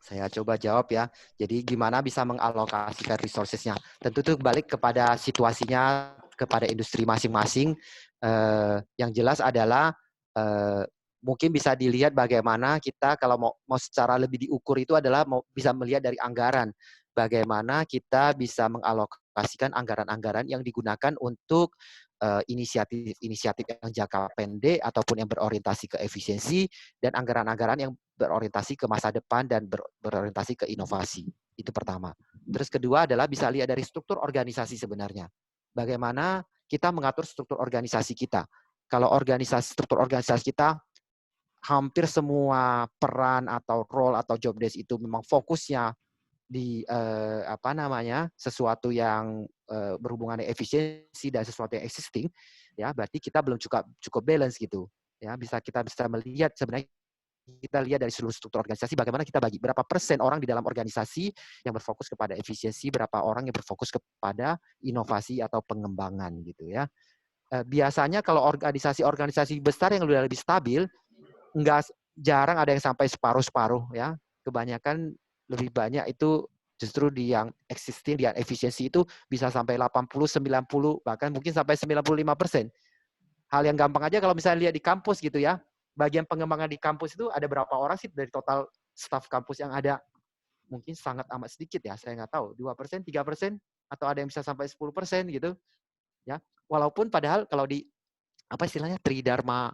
Saya coba jawab ya. Jadi gimana bisa mengalokasikan resources-nya? Tentu itu balik kepada situasinya, kepada industri masing-masing. Yang jelas adalah mungkin bisa dilihat bagaimana kita kalau mau secara lebih diukur itu adalah bisa melihat dari anggaran. Bagaimana kita bisa mengalokasikan anggaran-anggaran yang digunakan untuk inisiatif-inisiatif yang jangka pendek ataupun yang berorientasi ke efisiensi dan anggaran-anggaran yang berorientasi ke masa depan dan berorientasi ke inovasi. Itu pertama. Terus kedua adalah bisa lihat dari struktur organisasi sebenarnya. Bagaimana kita mengatur struktur organisasi kita. Kalau struktur organisasi kita hampir semua peran atau role atau job desk itu memang fokusnya di sesuatu yang berhubungan dengan efisiensi dan sesuatu yang existing, ya berarti kita belum cukup balance gitu. Ya kita bisa melihat sebenarnya kita lihat dari seluruh struktur organisasi bagaimana kita bagi berapa persen orang di dalam organisasi yang berfokus kepada efisiensi, berapa orang yang berfokus kepada inovasi atau pengembangan gitu ya. Biasanya kalau organisasi besar yang lebih stabil, jarang ada yang sampai separuh-separuh ya. Kebanyakan lebih banyak itu justru di yang existing, di yang efisiensi itu bisa sampai 80, 90, bahkan mungkin sampai 95%. Hal yang gampang aja kalau misalnya lihat di kampus gitu ya, bagian pengembangan di kampus itu ada berapa orang sih dari total staf kampus yang ada? Mungkin sangat amat sedikit ya, saya nggak tahu, 2%, 3%, atau ada yang bisa sampai 10% gitu. Ya, walaupun padahal kalau di, apa istilahnya, Tridharma,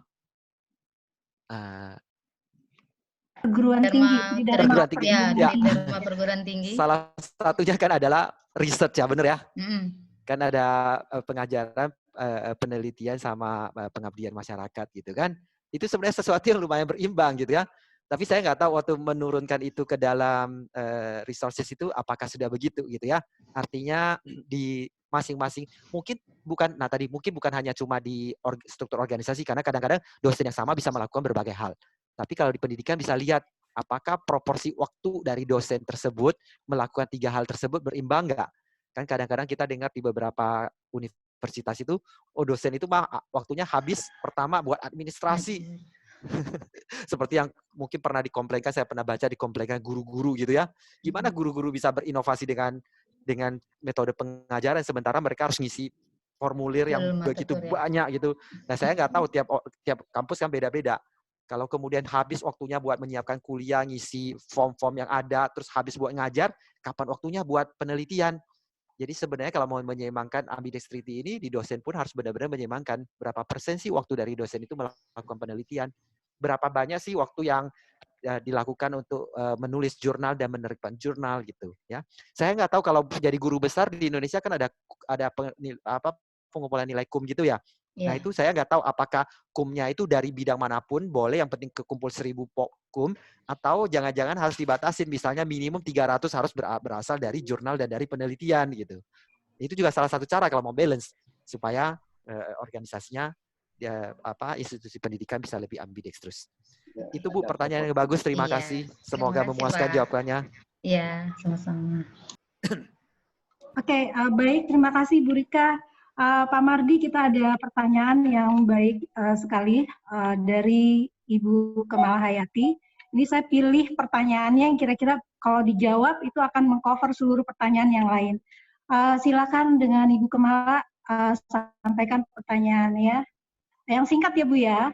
perguruan tinggi, perguruan tinggi. Salah satunya kan adalah research ya, bener ya? Kan ada pengajaran, penelitian sama pengabdian masyarakat gitu kan? Itu sebenarnya sesuatu yang lumayan berimbang gitu ya. Tapi saya nggak tahu waktu menurunkan itu ke dalam resources itu apakah sudah begitu gitu ya. Artinya di masing-masing mungkin bukan hanya cuma di struktur organisasi karena kadang-kadang dosen yang sama bisa melakukan berbagai hal. Tapi kalau di pendidikan bisa lihat apakah proporsi waktu dari dosen tersebut melakukan 3 hal tersebut berimbang nggak? Kan kadang-kadang kita dengar di beberapa universitas itu, dosen itu waktunya habis pertama buat administrasi. Seperti yang mungkin pernah dikomplainkan, saya pernah baca dikomplainkan guru-guru gitu ya. Gimana guru-guru bisa berinovasi dengan metode pengajaran sementara mereka harus ngisi formulir yang begitu banyak gitu. Nah, saya nggak tahu tiap kampus kan beda-beda. Kalau kemudian habis waktunya buat menyiapkan kuliah, ngisi form-form yang ada, terus habis buat ngajar, kapan waktunya buat penelitian? Jadi sebenarnya kalau mau menyeimbangkan ambidextrity ini, di dosen pun harus benar-benar menyeimbangkan berapa persen sih waktu dari dosen itu melakukan penelitian. Berapa banyak sih waktu yang dilakukan untuk menulis jurnal dan menerbitkan jurnal gitu ya. Saya nggak tahu kalau jadi guru besar di Indonesia kan ada pengumpulan nilai KUM gitu ya. Nah itu saya nggak tahu apakah KUM-nya itu dari bidang manapun boleh, yang penting kekumpul 1000 KUM, atau jangan-jangan harus dibatasin misalnya minimum 300 harus berasal dari jurnal dan dari penelitian gitu. Itu juga salah satu cara kalau mau balance supaya organisasinya institusi pendidikan bisa lebih ambidextrous. Itu Bu pertanyaan yang bagus, terima Iya, kasih. terima Semoga kasih, memuaskan Pak. jawabannya. Iya, sama-sama. Oke, baik. Terima kasih Bu Rika. Pak Mardi, kita ada pertanyaan yang baik sekali dari Ibu Kemala Hayati. Ini saya pilih pertanyaannya yang kira-kira kalau dijawab itu akan mengcover seluruh pertanyaan yang lain. Silakan dengan Ibu Kemala sampaikan pertanyaannya. Yang singkat ya Bu ya.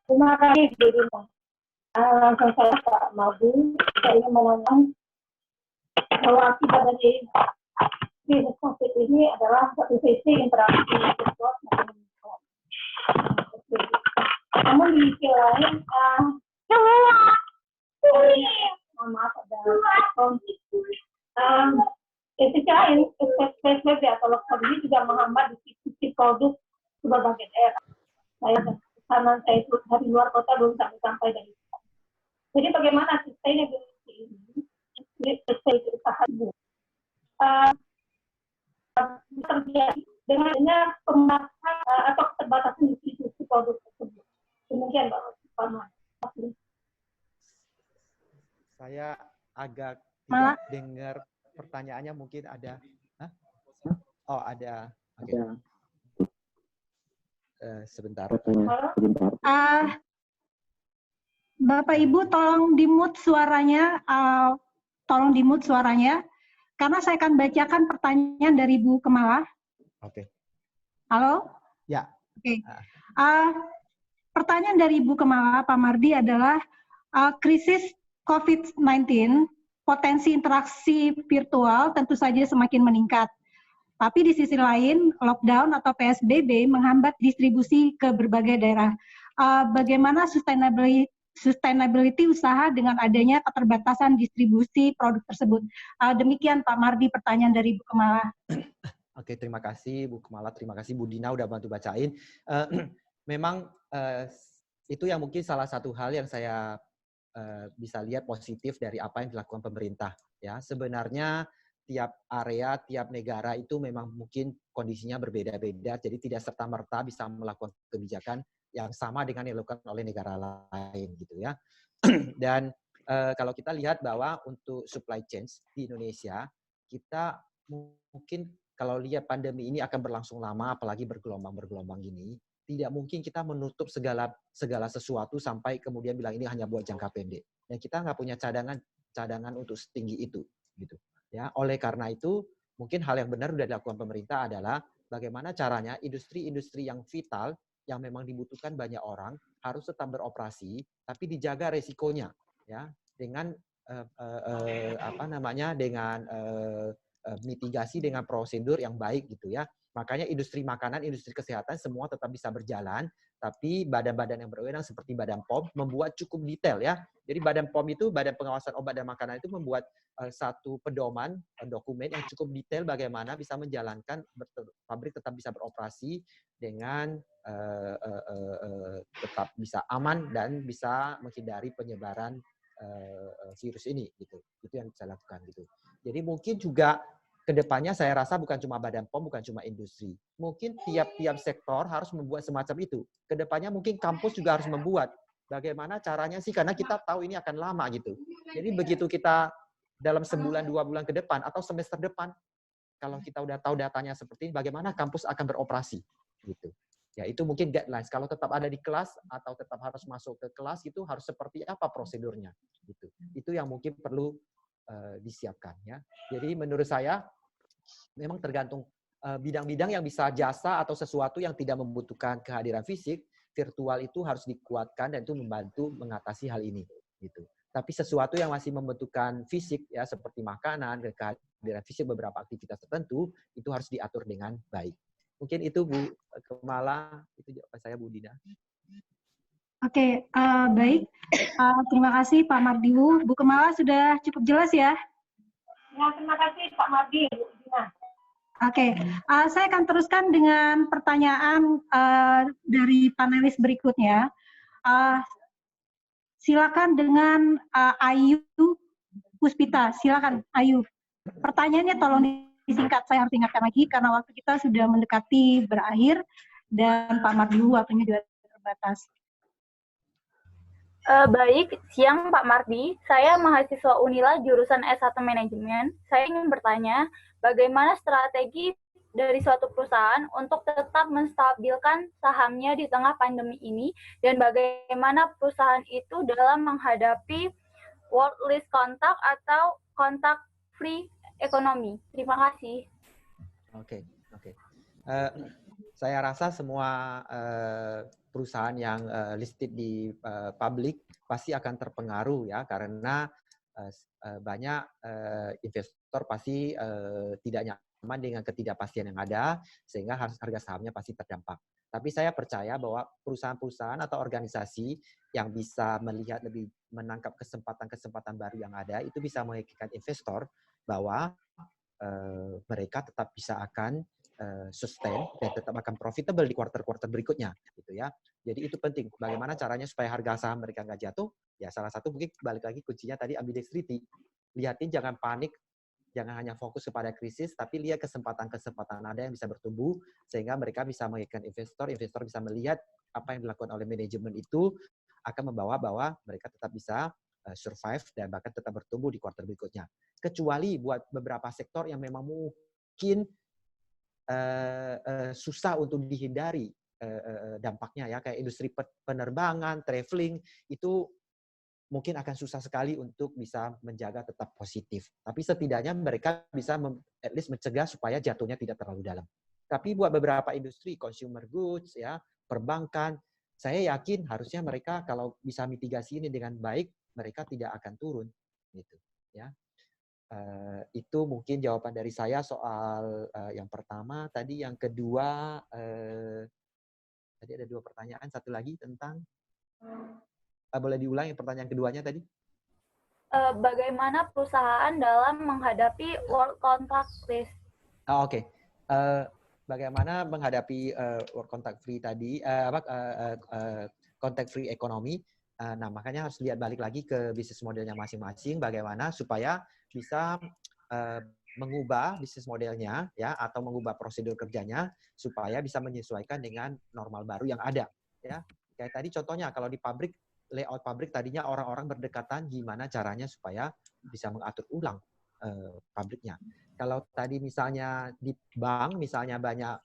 Terima kasih Bu Rika. Langsung saya Pak Mardi, saya ingin menanyakan bahwa akibat dari virus COVID ini adalah satu sisi interaksi virtual maupun namun di sisi lain, maaf ada di sisi lain, PSBB atau lockdown ini juga menghambat distribusi produk ke berbagai daerah. Karena saya itu dari luar kota belum sampai dari sana. Jadi bagaimana sustainability ini? Terjadi dengan pembatasan atau keterbatasan distribusi produk tersebut. Demikian Pak Mardi. Saya agak tidak dengar pertanyaannya, mungkin ada. Hah? Oh ada. Oke. Sebentar. Bapak Ibu tolong di-mute suaranya. Tolong di-mute suaranya, karena saya akan bacakan pertanyaan dari Bu Kemala. Oke. Halo? Ya. Oke. Pertanyaan dari Bu Kemala, Pak Mardi, adalah krisis COVID-19, potensi interaksi virtual tentu saja semakin meningkat. Tapi di sisi lain, lockdown atau PSBB menghambat distribusi ke berbagai daerah. Bagaimana sustainability usaha dengan adanya keterbatasan distribusi produk tersebut. Demikian Pak Mardi pertanyaan dari Bu Kemala. Oke, terima kasih Bu Kemala, terima kasih Bu Dina udah bantu bacain. Memang itu yang mungkin salah satu hal yang saya bisa lihat positif dari apa yang dilakukan pemerintah. Ya, sebenarnya tiap area, tiap negara itu memang mungkin kondisinya berbeda-beda, jadi tidak serta-merta bisa melakukan kebijakan yang sama dengan yang dilakukan oleh negara lain gitu ya. Dan kalau kita lihat bahwa untuk supply chain di Indonesia, kita mungkin kalau lihat pandemi ini akan berlangsung lama, apalagi bergelombang gini, tidak mungkin kita menutup segala sesuatu sampai kemudian bilang ini hanya buat jangka pendek. Dan kita nggak punya cadangan untuk setinggi itu gitu. Ya, oleh karena itu mungkin hal yang benar sudah dilakukan pemerintah adalah bagaimana caranya industri-industri yang vital yang memang dibutuhkan banyak orang harus tetap beroperasi, tapi dijaga resikonya, ya, dengan dengan mitigasi dengan prosedur yang baik gitu ya. Makanya industri makanan, industri kesehatan semua tetap bisa berjalan, tapi badan-badan yang berwenang seperti Badan POM membuat cukup detail ya. Jadi Badan POM itu, Badan Pengawasan Obat dan Makanan itu membuat satu pedoman, dokumen yang cukup detail bagaimana bisa menjalankan pabrik tetap bisa beroperasi dengan tetap bisa aman dan bisa menghindari penyebaran virus ini gitu. Itu yang saya lakukan gitu. Jadi mungkin juga kedepannya saya rasa bukan cuma Badan POM, bukan cuma industri. Mungkin tiap-tiap sektor harus membuat semacam itu. Kedepannya mungkin kampus juga harus membuat. Bagaimana caranya sih? Karena kita tahu ini akan lama gitu. Jadi begitu kita dalam sebulan, 2 bulan ke depan, atau semester depan, kalau kita udah tahu datanya seperti ini, bagaimana kampus akan beroperasi gitu. Ya itu mungkin guidelines. Kalau tetap ada di kelas atau tetap harus masuk ke kelas itu harus seperti apa prosedurnya gitu. Itu yang mungkin perlu disiapkan ya. Jadi menurut saya memang tergantung bidang-bidang yang bisa jasa atau sesuatu yang tidak membutuhkan kehadiran fisik, virtual itu harus dikuatkan dan itu membantu mengatasi hal ini gitu. Tapi sesuatu yang masih membutuhkan fisik ya seperti makanan, kehadiran fisik beberapa aktivitas tertentu itu harus diatur dengan baik. Mungkin itu Bu Kemala, itu jawaban saya Bu Dina. Oke, baik. Terima kasih Pak Mardiwu. Bu Kemala sudah cukup jelas ya? Ya, terima kasih Pak Mardi, Bu Dina. Oke, saya akan teruskan dengan pertanyaan dari panelis berikutnya. Silakan dengan Ayu Puspita. Silakan Ayu. Pertanyaannya tolong disingkat. Saya harus ingatkan lagi karena waktu kita sudah mendekati berakhir dan Pak Mardiwu waktunya juga terbatas. Baik, siang Pak Mardi. Saya mahasiswa Unila jurusan S1 Manajemen. Saya ingin bertanya, bagaimana strategi dari suatu perusahaan untuk tetap menstabilkan sahamnya di tengah pandemi ini, dan bagaimana perusahaan itu dalam menghadapi world least contact atau contact free economy. Terima kasih. Oke. Saya rasa semua perusahaan yang listed di publik pasti akan terpengaruh ya, karena banyak investor pasti tidak nyaman dengan ketidakpastian yang ada, sehingga harga sahamnya pasti terdampak. Tapi saya percaya bahwa perusahaan-perusahaan atau organisasi yang bisa melihat lebih menangkap kesempatan-kesempatan baru yang ada, itu bisa menyakinkan investor bahwa mereka tetap bisa akan sustain dan tetap akan profitable di kuartal-kuartal berikutnya, gitu ya. Jadi itu penting. Bagaimana caranya supaya harga saham mereka nggak jatuh? Ya salah satu mungkin balik lagi kuncinya tadi ambidextrity. Lihatin, jangan panik, jangan hanya fokus kepada krisis, tapi lihat kesempatan-kesempatan ada yang bisa bertumbuh sehingga mereka bisa mengingatkan investor bisa melihat apa yang dilakukan oleh manajemen itu akan membawa bahwa mereka tetap bisa survive dan bahkan tetap bertumbuh di kuartal berikutnya. Kecuali buat beberapa sektor yang memang mungkin susah untuk dihindari dampaknya ya, kayak industri penerbangan, traveling, itu mungkin akan susah sekali untuk bisa menjaga tetap positif. Tapi setidaknya mereka bisa at least mencegah supaya jatuhnya tidak terlalu dalam. Tapi buat beberapa industri, consumer goods, ya, perbankan, saya yakin harusnya mereka kalau bisa mitigasi ini dengan baik, mereka tidak akan turun, gitu, ya. Itu mungkin jawaban dari saya soal yang pertama. Tadi yang kedua, tadi ada 2 pertanyaan. Satu lagi tentang, boleh diulang yang pertanyaan keduanya tadi? Bagaimana perusahaan dalam menghadapi world contact risk? Oke. Bagaimana menghadapi world contact free tadi, contact free economy? Nah, makanya harus lihat balik lagi ke bisnis modelnya masing-masing, bagaimana supaya bisa mengubah bisnis modelnya ya, atau mengubah prosedur kerjanya supaya bisa menyesuaikan dengan normal baru yang ada ya. Kayak tadi contohnya kalau di pabrik, layout pabrik tadinya orang-orang berdekatan, gimana caranya supaya bisa mengatur ulang pabriknya. Kalau tadi misalnya di bank misalnya banyak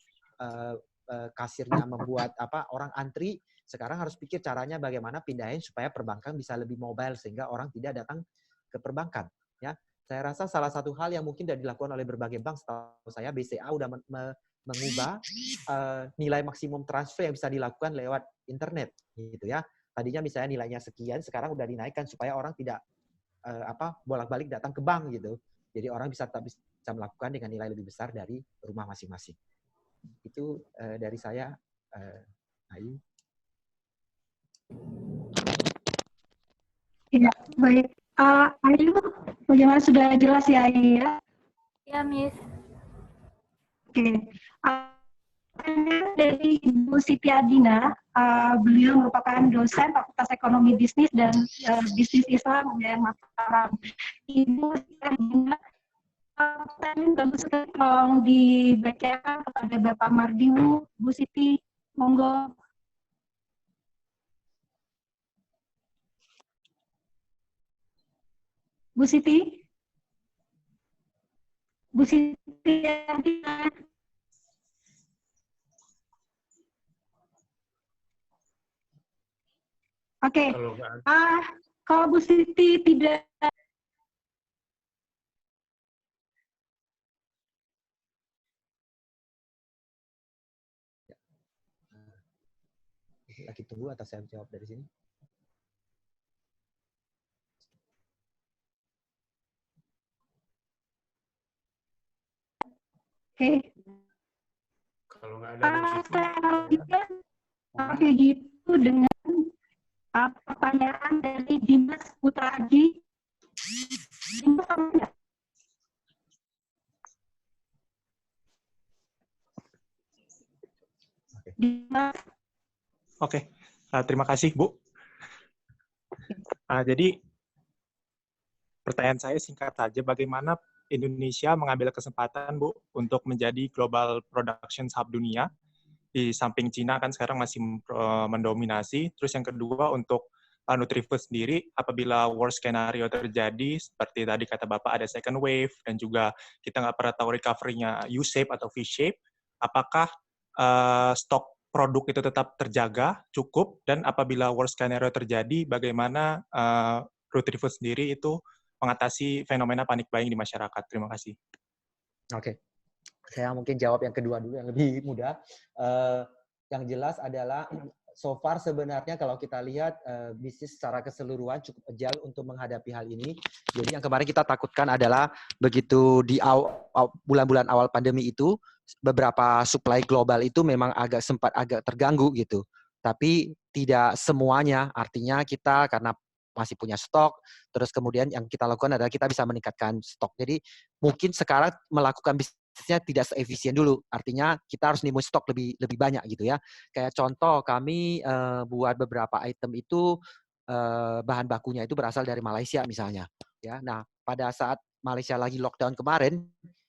kasirnya membuat orang antri, sekarang harus pikir caranya bagaimana pindahin supaya perbankan bisa lebih mobile sehingga orang tidak datang ke perbankan ya. Saya rasa salah satu hal yang mungkin sudah dilakukan oleh berbagai bank, setahu saya BCA sudah mengubah nilai maksimum transfer yang bisa dilakukan lewat internet, gitu ya. Tadinya misalnya nilainya sekian, sekarang sudah dinaikkan supaya orang tidak bolak-balik datang ke bank gitu. Jadi orang bisa melakukan dengan nilai lebih besar dari rumah masing-masing. Itu dari saya, Ayu. Ya, baik. Ayu, bagaimana sudah jelas ya, Ayu ya? Ya, Miss. Oke. Dari Ibu Siti Adina, beliau merupakan dosen Fakultas Ekonomi Bisnis dan Bisnis Islam UGM Mataram. Ibu Siti Adina, pertanyaan bagus sekali, tolong dibacakan kepada Bapak Mardiwu. Bu Siti, monggo. Bu Siti? Bu Siti Adina. Oke. Kalau Bu Siti tidak lagi tunggu atau saya jawab dari sini? Oke. Kalau nggak ada oke gitu dengan pertanyaan dari Dimas Putraji. Dimas. Oke, terima kasih Bu. Jadi pertanyaan saya singkat saja, bagaimana Indonesia mengambil kesempatan Bu untuk menjadi global production hub dunia, di samping Cina kan sekarang masih mendominasi. Terus yang kedua untuk Nutrifood sendiri, apabila worst scenario terjadi, seperti tadi kata Bapak ada second wave, dan juga kita nggak pernah tahu recovery-nya U-shape atau V-shape, apakah stok produk itu tetap terjaga, cukup, dan apabila worst scenario terjadi, bagaimana Nutrifood sendiri itu mengatasi fenomena panic buying di masyarakat? Terima kasih. Oke. Saya mungkin jawab yang kedua dulu, yang lebih mudah. Yang jelas adalah so far sebenarnya kalau kita lihat bisnis secara keseluruhan cukup agile untuk menghadapi hal ini. Jadi yang kemarin kita takutkan adalah begitu di bulan-bulan awal pandemi itu, beberapa supply global itu memang sempat agak terganggu gitu. Tapi tidak semuanya, artinya kita karena masih punya stok, terus kemudian yang kita lakukan adalah kita bisa meningkatkan stok. Jadi mungkin sekarang melakukan bisnisnya tidak seefisien dulu, artinya kita harus nimbun stok lebih banyak gitu ya. Kayak contoh kami buat beberapa item itu bahan bakunya itu berasal dari Malaysia misalnya. Ya, nah pada saat Malaysia lagi lockdown kemarin,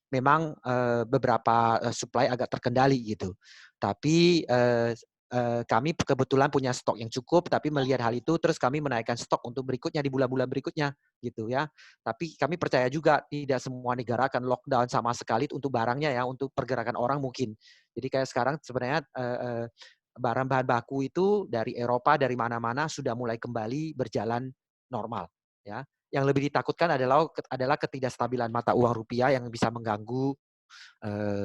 memang beberapa supply agak terkendali gitu. Tapi kami kebetulan punya stok yang cukup, tapi melihat hal itu terus kami menaikkan stok untuk berikutnya di bulan-bulan berikutnya gitu ya. Tapi kami percaya juga tidak semua negara akan lockdown sama sekali untuk barangnya ya, untuk pergerakan orang mungkin. Jadi kayak sekarang sebenarnya barang bahan baku itu dari Eropa, dari mana-mana sudah mulai kembali berjalan normal ya. Yang lebih ditakutkan adalah ketidakstabilan mata uang rupiah yang bisa mengganggu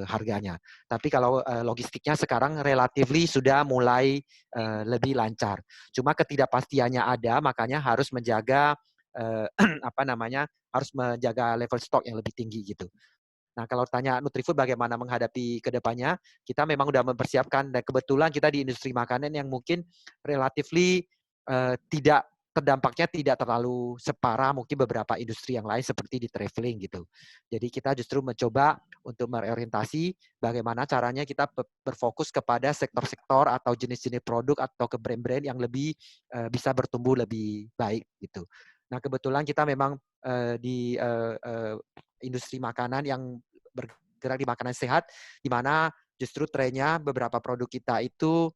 harganya. Tapi kalau logistiknya sekarang relatively sudah mulai lebih lancar. Cuma ketidakpastiannya ada, makanya harus menjaga harus menjaga level stok yang lebih tinggi gitu. Nah, kalau tanya Nutrifood bagaimana menghadapi ke depannya, kita memang sudah mempersiapkan, dan kebetulan kita di industri makanan yang mungkin relatively terdampaknya tidak terlalu separah mungkin beberapa industri yang lain seperti di traveling gitu. Jadi kita justru mencoba untuk mereorientasi bagaimana caranya kita berfokus kepada sektor-sektor atau jenis-jenis produk atau ke brand-brand yang lebih bisa bertumbuh lebih baik gitu. Nah, kebetulan kita memang di industri makanan yang bergerak di makanan sehat, di mana justru trennya beberapa produk kita itu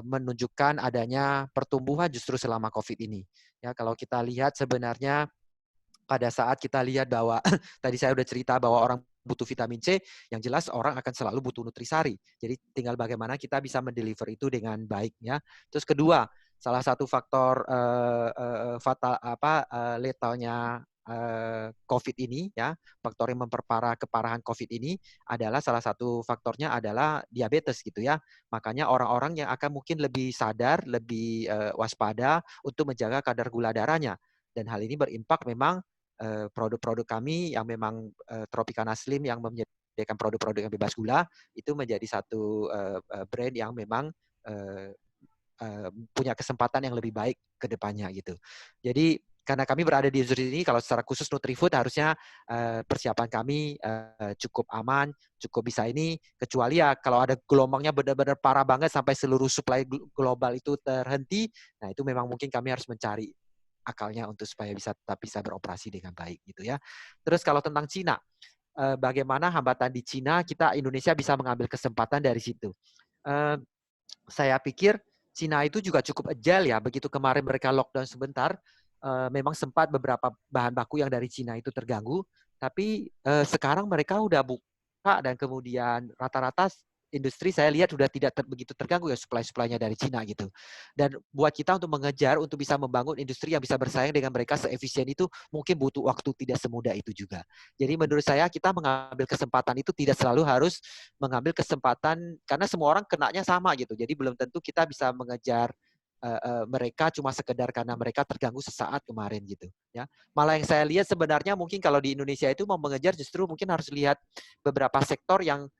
menunjukkan adanya pertumbuhan justru selama COVID ini. Ya, kalau kita lihat sebenarnya pada saat kita lihat bahwa tadi saya udah cerita bahwa orang butuh vitamin C, yang jelas orang akan selalu butuh nutrisari. Jadi tinggal bagaimana kita bisa mendeliver itu dengan baik ya. Terus kedua, salah satu faktor letalnya COVID ini ya, faktor yang memperparah keparahan COVID ini adalah salah satu faktornya adalah diabetes gitu ya. Makanya orang-orang yang akan mungkin lebih sadar, lebih waspada untuk menjaga kadar gula darahnya. Dan hal ini berimpak memang produk-produk kami yang memang Tropicana Slim yang menyediakan produk-produk yang bebas gula itu menjadi satu brand yang memang punya kesempatan yang lebih baik ke depannya gitu. Jadi karena kami berada di industri ini, kalau secara khusus Nutrifood harusnya persiapan kami cukup aman, cukup bisa ini, kecuali ya kalau ada gelombangnya benar-benar parah banget sampai seluruh supply global itu terhenti, nah itu memang mungkin kami harus mencari akalnya untuk supaya tetap bisa beroperasi dengan baik gitu ya. Terus kalau tentang Cina, bagaimana hambatan di Cina, Indonesia bisa mengambil kesempatan dari situ. Saya pikir Cina itu juga cukup agile ya, begitu kemarin mereka lockdown sebentar, memang sempat beberapa bahan baku yang dari Cina itu terganggu, tapi sekarang mereka udah buka dan kemudian rata-rata industri saya lihat sudah tidak begitu terganggu ya supply-nya dari Cina gitu. Dan buat kita untuk mengejar, untuk bisa membangun industri yang bisa bersaing dengan mereka seefisien itu mungkin butuh waktu tidak semudah itu juga. Jadi menurut saya kita mengambil kesempatan itu tidak selalu harus mengambil kesempatan karena semua orang kenanya sama gitu. Jadi belum tentu kita bisa mengejar mereka cuma sekedar karena mereka terganggu sesaat kemarin gitu ya. Malah yang saya lihat sebenarnya mungkin kalau di Indonesia itu mau mengejar justru mungkin harus lihat beberapa sektor yang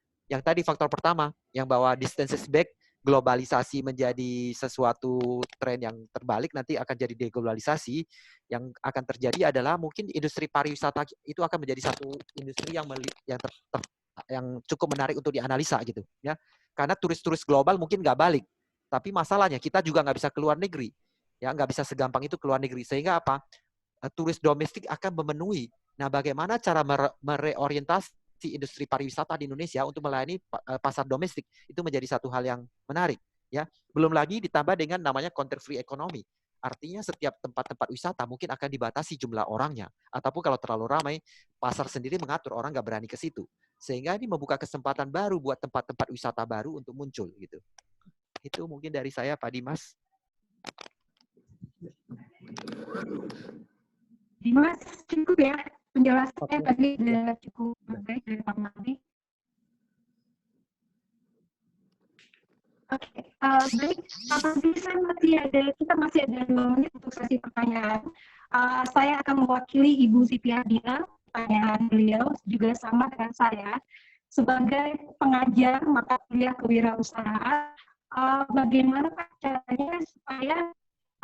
tadi faktor pertama yang bahwa distance back, globalisasi menjadi sesuatu tren yang terbalik, nanti akan jadi deglobalisasi. Yang akan terjadi adalah mungkin industri pariwisata itu akan menjadi satu industri yang cukup menarik untuk dianalisa gitu ya. Karena turis-turis global mungkin nggak balik. Tapi masalahnya kita juga nggak bisa keluar negeri, ya nggak bisa segampang itu keluar negeri. Sehingga apa? Turis domestik akan memenuhi. Nah, bagaimana cara mereorientasi industri pariwisata di Indonesia untuk melayani pasar domestik itu menjadi satu hal yang menarik, ya. Belum lagi ditambah dengan namanya contact free economy. Artinya setiap tempat-tempat wisata mungkin akan dibatasi jumlah orangnya, ataupun kalau terlalu ramai, pasar sendiri mengatur orang nggak berani ke situ. Sehingga ini membuka kesempatan baru buat tempat-tempat wisata baru untuk muncul gitu. Itu mungkin dari saya, Pak Dimas. Dimas, cukup ya penjelasannya tadi sudah cukup baik dari Pak Mardi. Oke, baik. Kita masih ada 2 menit untuk sesi pertanyaan. Saya akan mewakili Ibu Siti Ardina. Pertanyaan beliau juga sama dengan saya. Sebagai pengajar mata kuliah kewirausahaan, bagaimana caranya supaya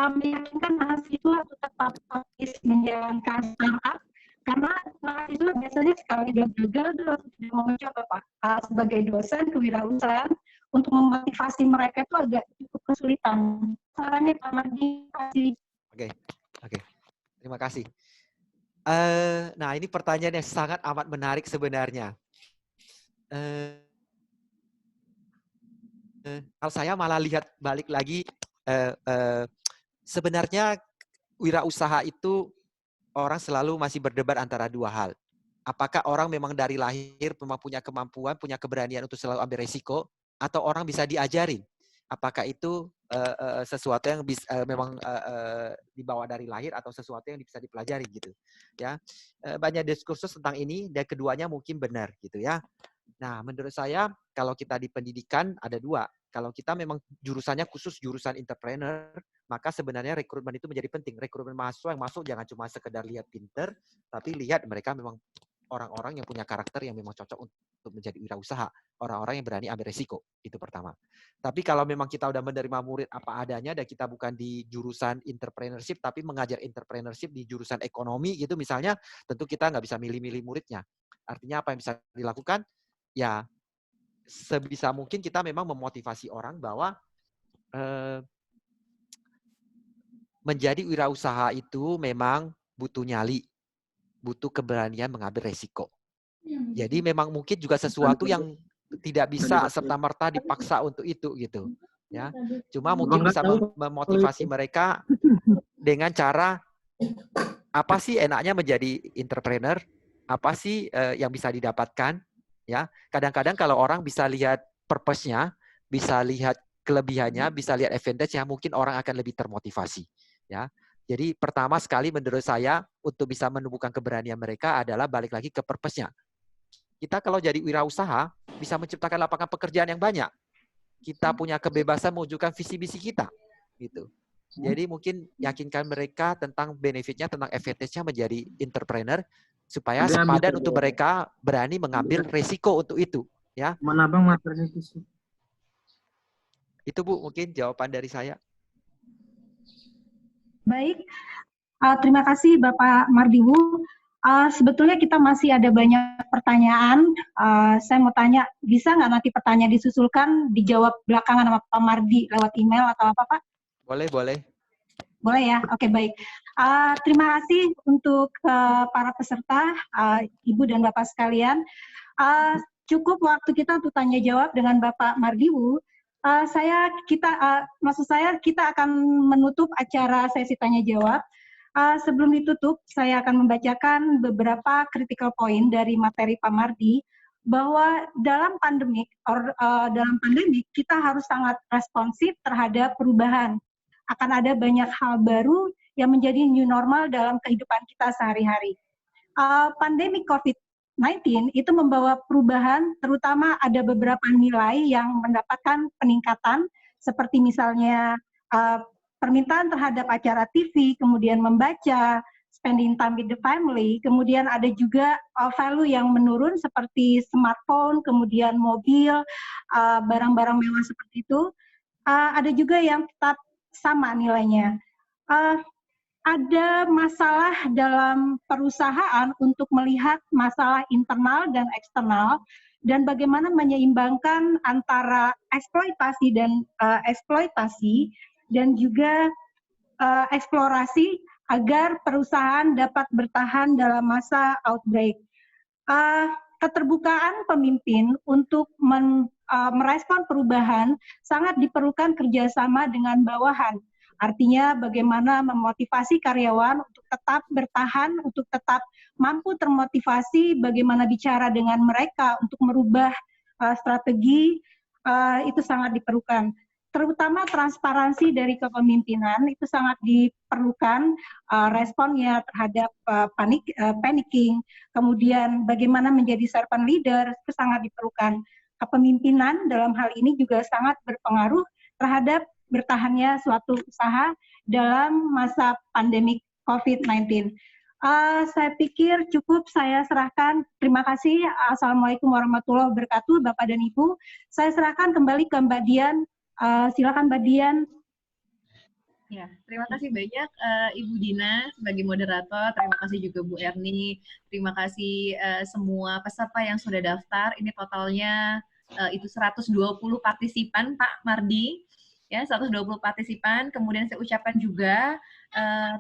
meyakinkan mahasiswa untuk tetap fokus menjalankan startup, karena mahasiswa biasanya sekali gagal tidak mau mencoba, Pak. Sebagai dosen kewirausahaan, untuk memotivasi mereka itu agak cukup kesulitan. Sarannya Pak Mardi, kasih. Oke. Terima kasih. Nah, ini pertanyaan yang sangat amat menarik sebenarnya. Kalau saya malah lihat balik lagi, sebenarnya wirausaha itu orang selalu masih berdebat antara 2 hal. Apakah orang memang dari lahir memang punya kemampuan, punya keberanian untuk selalu ambil resiko, atau orang bisa diajarin? Apakah itu sesuatu yang memang dibawa dari lahir atau sesuatu yang bisa dipelajari gitu, ya. Banyak diskursus tentang ini dan keduanya mungkin benar gitu ya. Nah, menurut saya kalau kita di pendidikan ada 2. Kalau kita memang jurusannya khusus jurusan entrepreneur, maka sebenarnya rekrutmen itu menjadi penting. Rekrutmen mahasiswa yang masuk jangan cuma sekedar lihat pinter, tapi lihat mereka memang orang-orang yang punya karakter yang memang cocok untuk menjadi wirausaha. Orang-orang yang berani ambil resiko, itu pertama. Tapi kalau memang kita udah menerima murid apa adanya dan kita bukan di jurusan entrepreneurship, tapi mengajar entrepreneurship di jurusan ekonomi gitu misalnya, tentu kita nggak bisa milih-milih muridnya. Artinya apa yang bisa dilakukan? Ya, sebisa mungkin kita memang memotivasi orang bahwa menjadi wirausaha itu memang butuh nyali, butuh keberanian mengambil resiko. Jadi memang mungkin juga sesuatu yang tidak bisa serta-merta dipaksa untuk itu gitu, ya. Cuma mungkin bisa memotivasi mereka dengan cara apa sih enaknya menjadi entrepreneur, apa sih yang bisa didapatkan, ya. Kadang-kadang kalau orang bisa lihat purpose-nya, bisa lihat kelebihannya, bisa lihat advantage-nya, mungkin orang akan lebih termotivasi, ya. Jadi pertama sekali menurut saya untuk bisa menumbuhkan keberanian mereka adalah balik lagi ke purpose-nya. Kita kalau jadi wirausaha bisa menciptakan lapangan pekerjaan yang banyak. Kita punya kebebasan mewujudkan visi misi kita, gitu. Jadi mungkin yakinkan mereka tentang benefitnya, tentang advantage-nya menjadi entrepreneur supaya sepadan untuk mereka berani mengambil resiko untuk itu, ya. Mana Bang materinya itu? Itu Bu mungkin jawaban dari saya. Baik, terima kasih Bapak Mardiwu. Sebetulnya kita masih ada banyak pertanyaan. Saya mau tanya, bisa nggak nanti pertanyaan disusulkan, dijawab belakangan sama Pak Mardi lewat email atau apa Pak? Boleh, boleh. Boleh ya? Oke, baik. Terima kasih untuk para peserta, Ibu dan Bapak sekalian. Cukup waktu kita untuk tanya jawab dengan Bapak Mardiwu. Maksud saya kita akan menutup acara sesi tanya jawab. Sebelum ditutup, saya akan membacakan beberapa critical point dari materi Pak Mardi, bahwa dalam pandemik kita harus sangat responsif terhadap perubahan. Akan ada banyak hal baru yang menjadi new normal dalam kehidupan kita sehari-hari. Pandemi COVID-19 itu membawa perubahan, terutama ada beberapa nilai yang mendapatkan peningkatan, seperti misalnya permintaan terhadap acara TV, kemudian membaca, spending time with the family, kemudian ada juga value yang menurun seperti smartphone, kemudian mobil, barang-barang mewah seperti itu. Ada juga yang tetap sama nilainya. Ada masalah dalam perusahaan untuk melihat masalah internal dan eksternal, dan bagaimana menyeimbangkan antara eksploitasi dan juga eksplorasi agar perusahaan dapat bertahan dalam masa outbreak. keterbukaan pemimpin untuk merespon perubahan sangat diperlukan kerjasama dengan bawahan. Artinya bagaimana memotivasi karyawan untuk tetap bertahan, untuk tetap mampu termotivasi, bagaimana bicara dengan mereka untuk merubah strategi, itu sangat diperlukan. Terutama transparansi dari kepemimpinan itu sangat diperlukan, responnya terhadap panicking, kemudian bagaimana menjadi servant leader itu sangat diperlukan. Kepemimpinan dalam hal ini juga sangat berpengaruh terhadap bertahannya suatu usaha dalam masa pandemi COVID-19. Saya pikir cukup saya serahkan. Terima kasih. Assalamualaikum warahmatullahi wabarakatuh, Bapak dan Ibu. Saya serahkan kembali ke Mbak Dian. Silakan Mbak Dian. Ya, terima kasih banyak Ibu Dina sebagai moderator. Terima kasih juga Bu Erni. Terima kasih semua peserta yang sudah daftar. Ini totalnya itu 120 partisipan, Pak Mardi. Ya, 120 partisipan. Kemudian saya ucapkan juga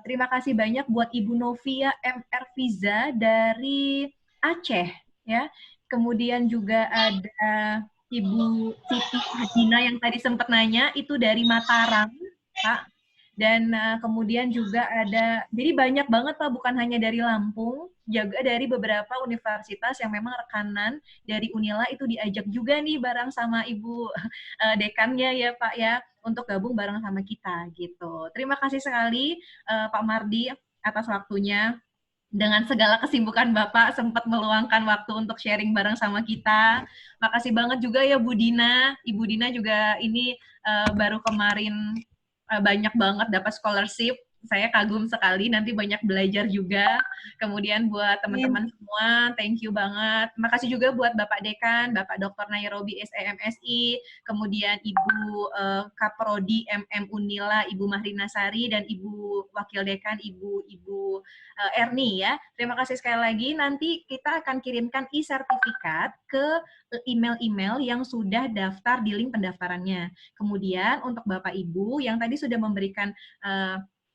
terima kasih banyak buat Ibu Novia MR Fiza dari Aceh, ya. Kemudian juga ada Ibu Siti Hadina yang tadi sempat nanya, itu dari Mataram, Pak. Dan kemudian juga ada, jadi banyak banget Pak, bukan hanya dari Lampung, juga dari beberapa universitas yang memang rekanan dari Unila itu diajak juga nih bareng sama Ibu dekannya ya Pak ya, untuk gabung bareng sama kita gitu. Terima kasih sekali Pak Mardi atas waktunya. Dengan segala kesibukan Bapak sempat meluangkan waktu untuk sharing bareng sama kita. Makasih banget juga ya Bu Dina. Ibu Dina juga ini baru kemarin banyak banget dapat scholarship. Saya kagum sekali, nanti banyak belajar juga. Kemudian buat teman-teman semua, thank you banget. Makasih juga buat Bapak Dekan, Bapak Dr. Nairobi SEMSI, kemudian Ibu Kaprodi MM Unila, Ibu Mahrina Sari, dan Ibu Wakil Dekan, Ibu Erni ya. Terima kasih sekali lagi. Nanti kita akan kirimkan e-sertifikat ke email-email yang sudah daftar di link pendaftarannya. Kemudian untuk Bapak Ibu yang tadi sudah memberikan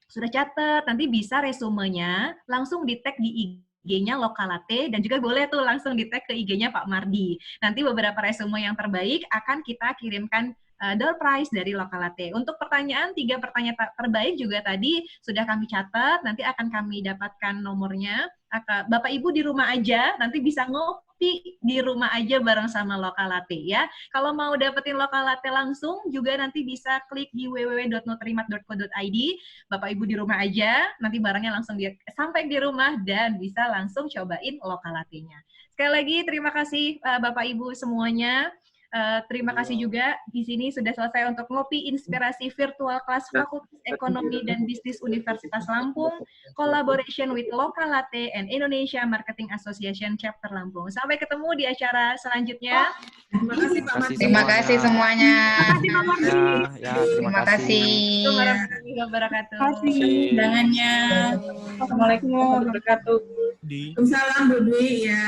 sudah catat, nanti bisa resumenya langsung di-tag di IG-nya Lokalate dan juga boleh tuh langsung di-tag ke IG-nya Pak Mardi. Nanti beberapa resume yang terbaik akan kita kirimkan door prize dari Lokalate. Untuk pertanyaan, 3 pertanyaan terbaik juga tadi sudah kami catat, nanti akan kami dapatkan nomornya. Bapak Ibu di rumah aja, nanti bisa ngopi di rumah aja bareng sama Lokalate ya. Kalau mau dapetin Lokalate langsung juga nanti bisa klik di www.nutrimat.co.id. Bapak Ibu di rumah aja, nanti barangnya langsung sampai di rumah dan bisa langsung cobain Lokalatenya. Sekali lagi terima kasih Bapak Ibu semuanya. Terima kasih juga di sini sudah selesai untuk ngopi inspirasi virtual kelas Fakultas Ekonomi dan Bisnis Universitas Lampung, collaboration with Lokalate and Indonesia Marketing Association Chapter Lampung. Sampai ketemu di acara selanjutnya. Terima kasih Pak Mardi. Terima kasih semuanya. Terima kasih. Assalamualaikum warahmatullahi wabarakatuh. Terima kasih undangannya. Assalamualaikum warahmatullahi wabarakatuh. Waalaikumsalam Bu Dwi ya.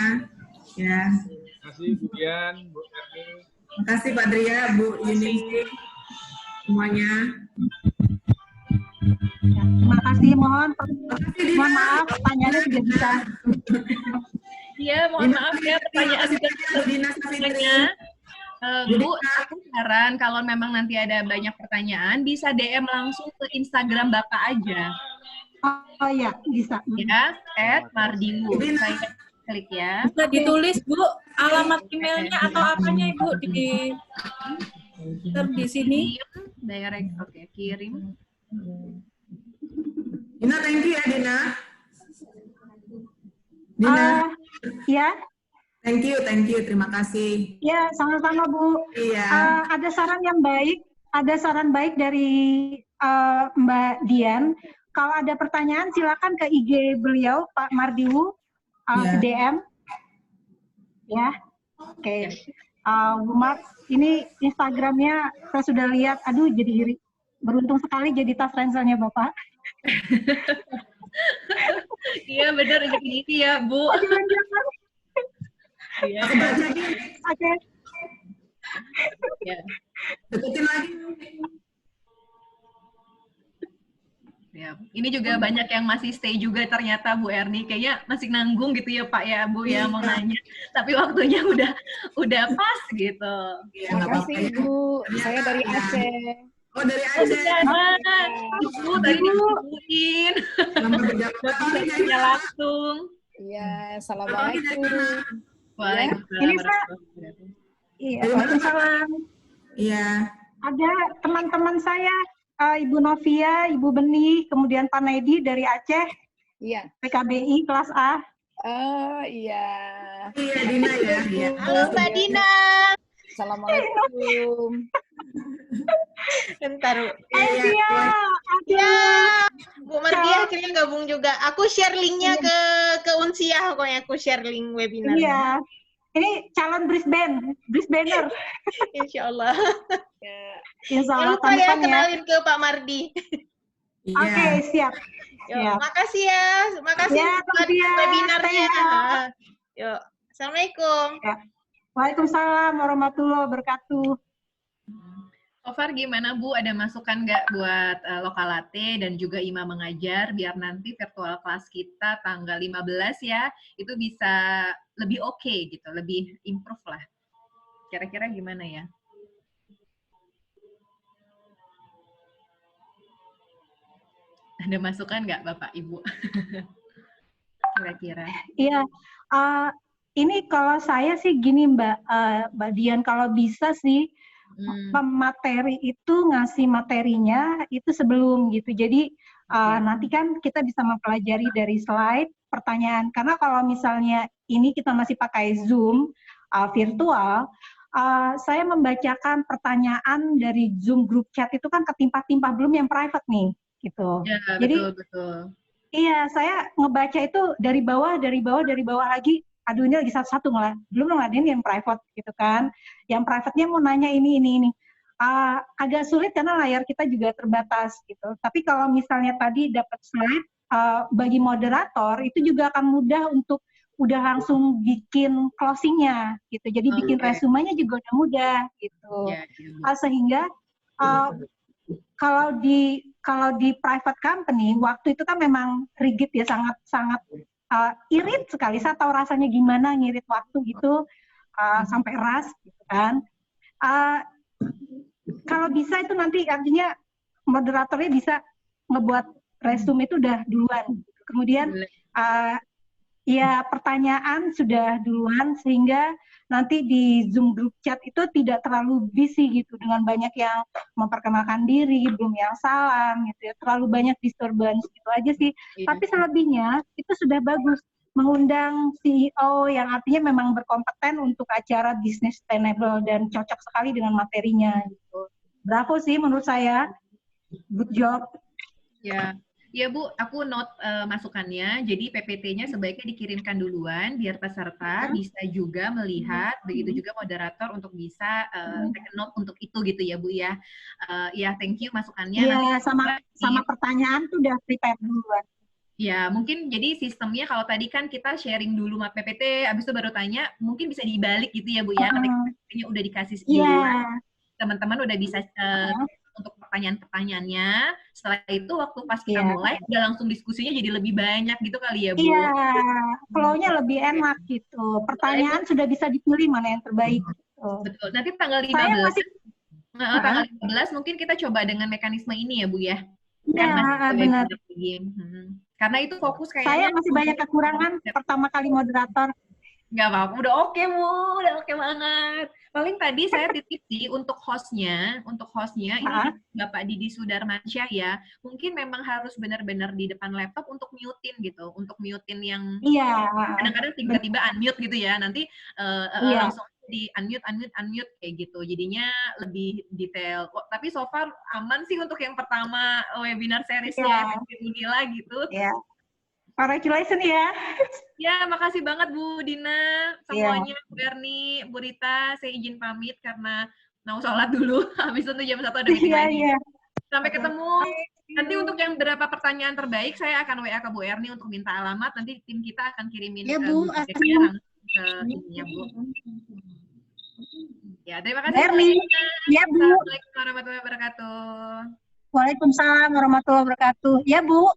Ya. Terima kasih Bu Dian, Bu Erni. Terima kasih Pak Dria, Bu Yuni, semuanya. Ya, terima kasih, mohon maaf pertanyaannya tidak bisa. Iya, mohon maaf ya pertanyaan selanjutnya. Bu, aku saran kalau memang nanti ada banyak pertanyaan bisa DM langsung ke Instagram Bapak aja. Oh iya, bisa. Ya, @mardiwu. Saya klik ya. Bisa ditulis Bu alamat emailnya atau apanya Ibu di sini. Direct, oke, kirim. Dina, thank you ya Dina. Dina. Ya. Thank you, terima kasih. Ya, sama-sama Bu. Iya. Ada saran baik dari Mbak Dian. Kalau ada pertanyaan silakan ke IG beliau Pak Mardiwu, DM. Ya, oke. Bu Mar, ini Instagramnya saya sudah lihat. Aduh, jadi iri. Beruntung sekali jadi tas ranselnya Bapak. Iya benar ini ya Bu. Iya. Oke. Ya. Deketin lagi. Siap. Ini juga banyak yang masih stay juga ternyata Bu Erni. Kayaknya masih nanggung gitu ya Pak ya Bu ya mau nanya. Tapi waktunya udah pas gitu. Terima kasih Ibu. Saya dari Aceh. Oh, dari Aceh. Ibu tadi ditungguin. Bisa langsung. Iya, assalamualaikum. Waalaikumsalam. Iya, waalaikumsalam. Iya. Ada teman-teman saya, Ibu Novia, Ibu Benih, kemudian Pak Nedi dari Aceh. Iya. PKBI kelas A. Oh, iya. Iya, Dina ya. Iya. Halo Mbak Dina. Assalamualaikum. Bentar. Iya. Ya, Bu Mardi akhirnya gabung juga. Aku share linknya ke Unsiah, pokoknya aku share link webinar. Iya. Ini calon Brisbaner. Insya Allah. Insya Jangan Allah lupa ya tahun depan kenalin ke Pak Mardi. Oke, siap. Yo, makasih ya. Makasih Ya, buat Novia. webinarnya. Saya. Yuk, Assalamualaikum. Ya. Waalaikumsalam warahmatullahi wabarakatuh. So far gimana Bu? Ada masukan nggak buat Lokalate dan juga IMA Mengajar biar nanti virtual kelas kita tanggal 15 ya, itu bisa lebih oke gitu, lebih improve lah. Kira-kira gimana ya? Ada masukan nggak Bapak Ibu? Kira-kira. Iya, ini kalau saya sih gini Mbak Dian, kalau bisa sih pemateri itu ngasih materinya itu sebelum gitu. Jadi nanti kan kita bisa mempelajari dari slide pertanyaan. Karena kalau misalnya ini kita masih pakai Zoom virtual, saya membacakan pertanyaan dari Zoom group chat itu kan ketimpa-timpa, belum yang private nih gitu. Ya, Jadi betul. iya, saya ngebaca itu dari bawah lagi. Aduh, ini lagi satu-satu belum ngeladenin yang private gitu kan. Yang private-nya mau nanya ini. Agak sulit karena layar kita juga terbatas gitu. Tapi kalau misalnya tadi dapat slide, bagi moderator itu juga akan mudah untuk udah langsung bikin closing-nya gitu. Jadi bikin resumenya juga udah mudah gitu. Sehingga kalau di private company waktu itu kan memang rigid ya, sangat irit sekali. Saya tahu rasanya gimana ngirit waktu gitu sampai ras gitu kan. Kalau bisa itu nanti artinya moderatornya bisa ngebuat resume itu udah duluan. Kemudian ya pertanyaan sudah duluan sehingga nanti di Zoom group chat itu tidak terlalu busy gitu dengan banyak yang memperkenalkan diri, belum yang salam gitu ya, terlalu banyak disturbance gitu aja sih. Tapi selebihnya itu sudah bagus mengundang CEO yang artinya memang berkompeten untuk acara business sustainable dan cocok sekali dengan materinya gitu. Bravo sih menurut saya. Good job. Ya Bu, aku note masukannya. Jadi PPT-nya sebaiknya dikirimkan duluan biar peserta bisa juga melihat, begitu juga moderator untuk bisa take note untuk itu gitu ya Bu ya. Ya, thank you masukannya. Iya, sama pertanyaan tuh udah prepare duluan. Ya, mungkin jadi sistemnya kalau tadi kan kita sharing dulu PPT, habis itu baru tanya, mungkin bisa dibalik gitu ya Bu ya. Ketika PPT-nya udah dikasih duluan, teman-teman udah bisa untuk pertanyaan-pertanyaannya. Setelah itu waktu pas kita mulai udah langsung diskusinya jadi lebih banyak gitu kali ya Bu. Iya, flow-nya lebih enak gitu. Pertanyaan sudah bisa dipilih mana yang terbaik. Gitu. Betul. Nanti tanggal 15 tanggal 15 mungkin kita coba dengan mekanisme ini ya Bu ya. Iya, benar. Karena itu fokus kayaknya. Saya masih banyak kekurangan pertama kali moderator. Nggak apa-apa, udah oke Bu, udah oke banget. Paling tadi saya titip sih untuk hostnya ini Bapak Didi Sudarmansyah ya, mungkin memang harus benar-benar di depan laptop untuk mutein gitu, untuk mutein yang kadang-kadang tiba-tiba unmute gitu ya, nanti langsung di unmute kayak gitu, jadinya lebih detail. Tapi so far aman sih untuk yang pertama webinar seriesnya Unila gitu. Congratulations ya. Ya, makasih banget Bu Dina, semuanya, Bu Erni, Bu Rita, saya izin pamit karena mau sholat dulu, habis itu jam 1 ada meeting lagi. Sampai ketemu. Nanti untuk yang berapa pertanyaan terbaik, saya akan WA ke Bu Erni untuk minta alamat, nanti tim kita akan kirimin ke ininya Bu. Ya, terima kasih Bu Erni. Ya, Bu. Assalamualaikum warahmatullahi wabarakatuh. Waalaikumsalam warahmatullahi wabarakatuh. Ya, Bu.